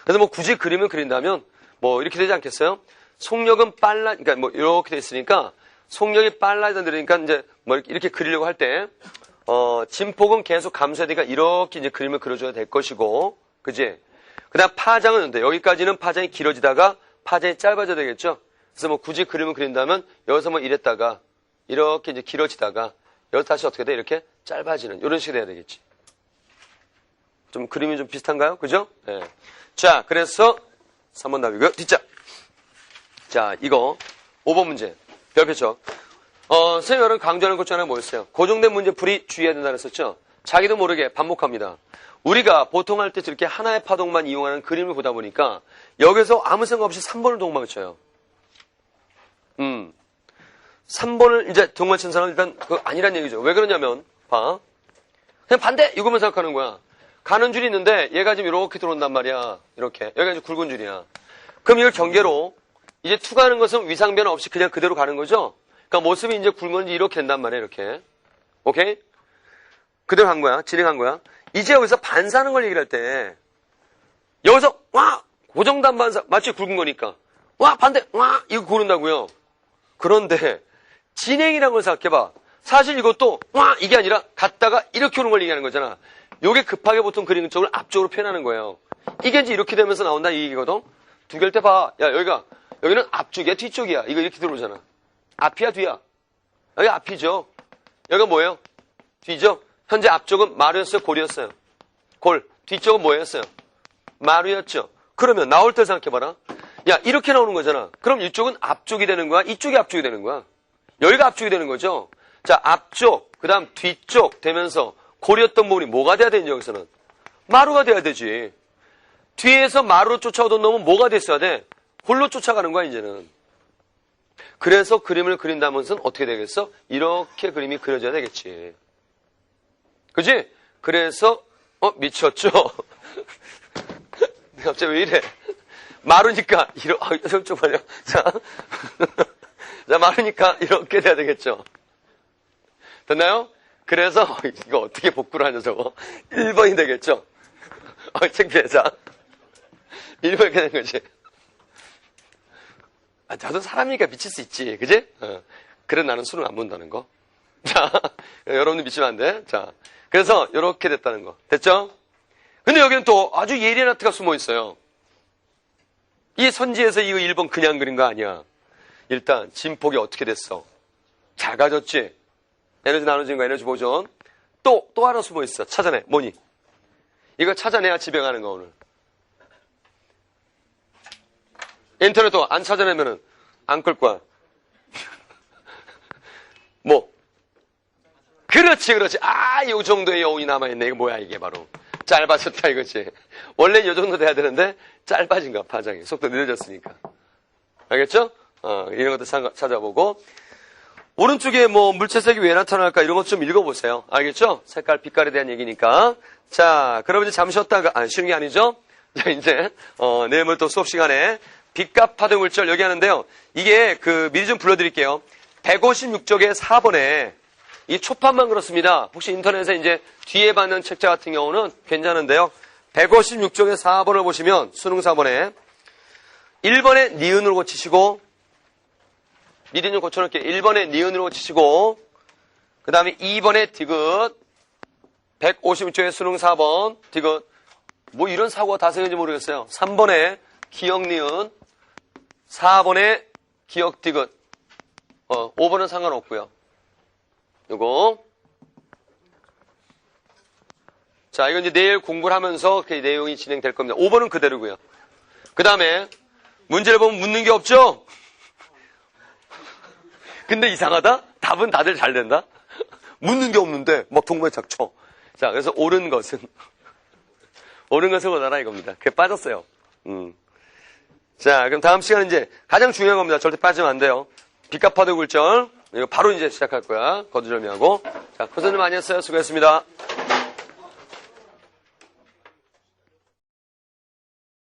그래서 뭐 굳이 그림을 그린다면 뭐 이렇게 되지 않겠어요? 속력은 그러니까 뭐 이렇게 돼 있으니까 속력이 빨라지다 느리니까 이제 뭐 이렇게 그리려고 할 때 진폭은 계속 감소해야 되니까 이렇게 이제 그림을 그려줘야 될 것이고, 그지? 그다음 파장은 여기까지는 파장이 길어지다가 파장이 짧아져야 되겠죠? 그래서 뭐 굳이 그림을 그린다면 여기서 뭐 이랬다가 이렇게 이제 길어지다가 여기서 다시 어떻게 돼? 이렇게 짧아지는 이런 식이 돼야 되겠지. 좀 그림이 좀 비슷한가요? 그죠? 네. 자, 그래서 3번 답이고요. 뒷자. 자, 이거 5번 문제. 별표죠. 선생님 여러분 강조하는 것 중에 하나 뭐였어요? 고정된 문제풀이 주의해야 된다 그랬었죠? 자기도 모르게 반복합니다. 우리가 보통 할 때 이렇게 하나의 파동만 이용하는 그림을 보다 보니까 여기서 아무 생각 없이 3번을 동방을 쳐요. 3번을 이제 동방 친 사람은 일단 그거 아니란 얘기죠. 왜 그러냐면 봐. 그냥 반대 이거만 생각하는 거야. 가는 줄이 있는데 얘가 지금 이렇게 들어온단 말이야. 이렇게. 여기가 이제 굵은 줄이야. 그럼 이걸 경계로 이제 투가하는 것은 위상 변화 없이 그냥 그대로 가는 거죠. 그러니까 모습이 이제 굵은지 이렇게 된단 말이야. 이렇게. 오케이? 그대로 간 거야. 진행한 거야. 이제 여기서 반사하는 걸 얘기를 할 때 여기서 와! 고정단 반사. 마치 굵은 거니까. 와! 반대! 와! 이거 고른다고요. 그런데 진행이라는 걸 생각해봐. 사실 이것도 와! 이게 아니라 갔다가 이렇게 오는 걸 얘기하는 거잖아. 요게 급하게 보통 그리는 쪽을 앞쪽으로 표현하는 거예요. 이게 이제 이렇게 되면서 나온다 이 얘기거든. 두 개일 때 봐. 야, 여기는 앞쪽이야, 뒤쪽이야. 이거 이렇게 들어오잖아. 앞이야, 뒤야. 여기 앞이죠. 여기가 뭐예요? 뒤죠. 현재 앞쪽은 마루였어요, 골이었어요. 골. 뒤쪽은 뭐였어요? 마루였죠. 그러면 나올 때 생각해봐라. 야, 이렇게 나오는 거잖아. 그럼 이쪽은 앞쪽이 되는 거야? 이쪽이 앞쪽이 되는 거야? 여기가 앞쪽이 되는 거죠. 자, 앞쪽, 그 다음 뒤쪽 되면서 골이었던 부분이 뭐가 돼야 되는지 여기서는? 마루가 돼야 되지. 뒤에서 마루로 쫓아오던 놈은 뭐가 됐어야 돼? 골로 쫓아가는 거야, 이제는. 그래서 그림을 그린다면서 어떻게 되겠어? 이렇게 그림이 그려져야 되겠지. 그지? 그래서 미쳤죠? 갑자기 왜 이래? 마르니까 좀 말이야. 자, 마르니까 이렇게 돼야 되겠죠? 됐나요? 그래서 이거 어떻게 복구를 하냐 저거 1번이 되겠죠? 창피해. 자, 1번 이렇게 되는 거지. 나도 사람이니까 미칠 수 있지, 그지? 그래 나는 수능 안 본다는 거. 자, 여러분들 미치면 안 돼. 자, 그래서 이렇게 됐다는 거. 됐죠? 근데 여기는 또 아주 예리한 아트가 숨어 있어요. 이 선지에서 이거 1번 그냥 그린 거 아니야. 일단 진폭이 어떻게 됐어? 작아졌지? 에너지 나눠진 거, 에너지 보존. 또 하나 숨어 있어. 찾아내. 뭐니? 이거 찾아내야 집에 가는 거, 오늘. 인터넷도 안 찾아내면은 안 끌 거야. 뭐? 그렇지. 요 정도의 여운이 남아있네. 이거 뭐야, 이게 바로. 짧아졌다, 이거지. 원래는 요 정도 돼야 되는데, 짧아진 거야, 파장이. 속도 느려졌으니까. 알겠죠? 이런 것도 찾아보고. 오른쪽에 뭐 물체색이 왜 나타날까 이런 것 좀 읽어보세요. 알겠죠? 색깔, 빛깔에 대한 얘기니까. 자, 그럼 이제 잠시 쉬었다가, 쉬는 게 아니죠? 자, 이제, 내일 또 수업 시간에 빛값 파동 물질 여기 하는데요. 이게 미리 좀 불러드릴게요. 156쪽의 4번에 이 초판만 그렇습니다. 혹시 인터넷에 이제 뒤에 받는 책자 같은 경우는 괜찮은데요. 156쪽의 4번을 보시면 수능 4번에 1번에 니은으로 고치시고 미리 좀 고쳐놓을게요. 1번에 니은으로 고치시고 그 다음에 2번에 디귿 156쪽의 수능 4번 디귿 뭐 이런 사고가 다 생겼는지 모르겠어요. 3번에 기역 니은 4번에 기역 디귿 5번은 상관없고요. 요거 자 이건 이제 내일 공부를 하면서 그 내용이 진행될 겁니다. 5번은 그대로고요. 그 다음에 문제를 보면 묻는 게 없죠? 근데 이상하다? 답은 다들 잘 된다? 묻는 게 없는데 막 동무에 작쳐. 자 그래서 옳은 것은 오라라 이겁니다. 그게 빠졌어요. 자 그럼 다음 시간은 이제 가장 중요한 겁니다. 절대 빠지면 안 돼요. 빛값 파동 굴절 이거 바로 이제 시작할 거야. 거두절미하고. 자, 고생 많이 했어요. 수고했습니다.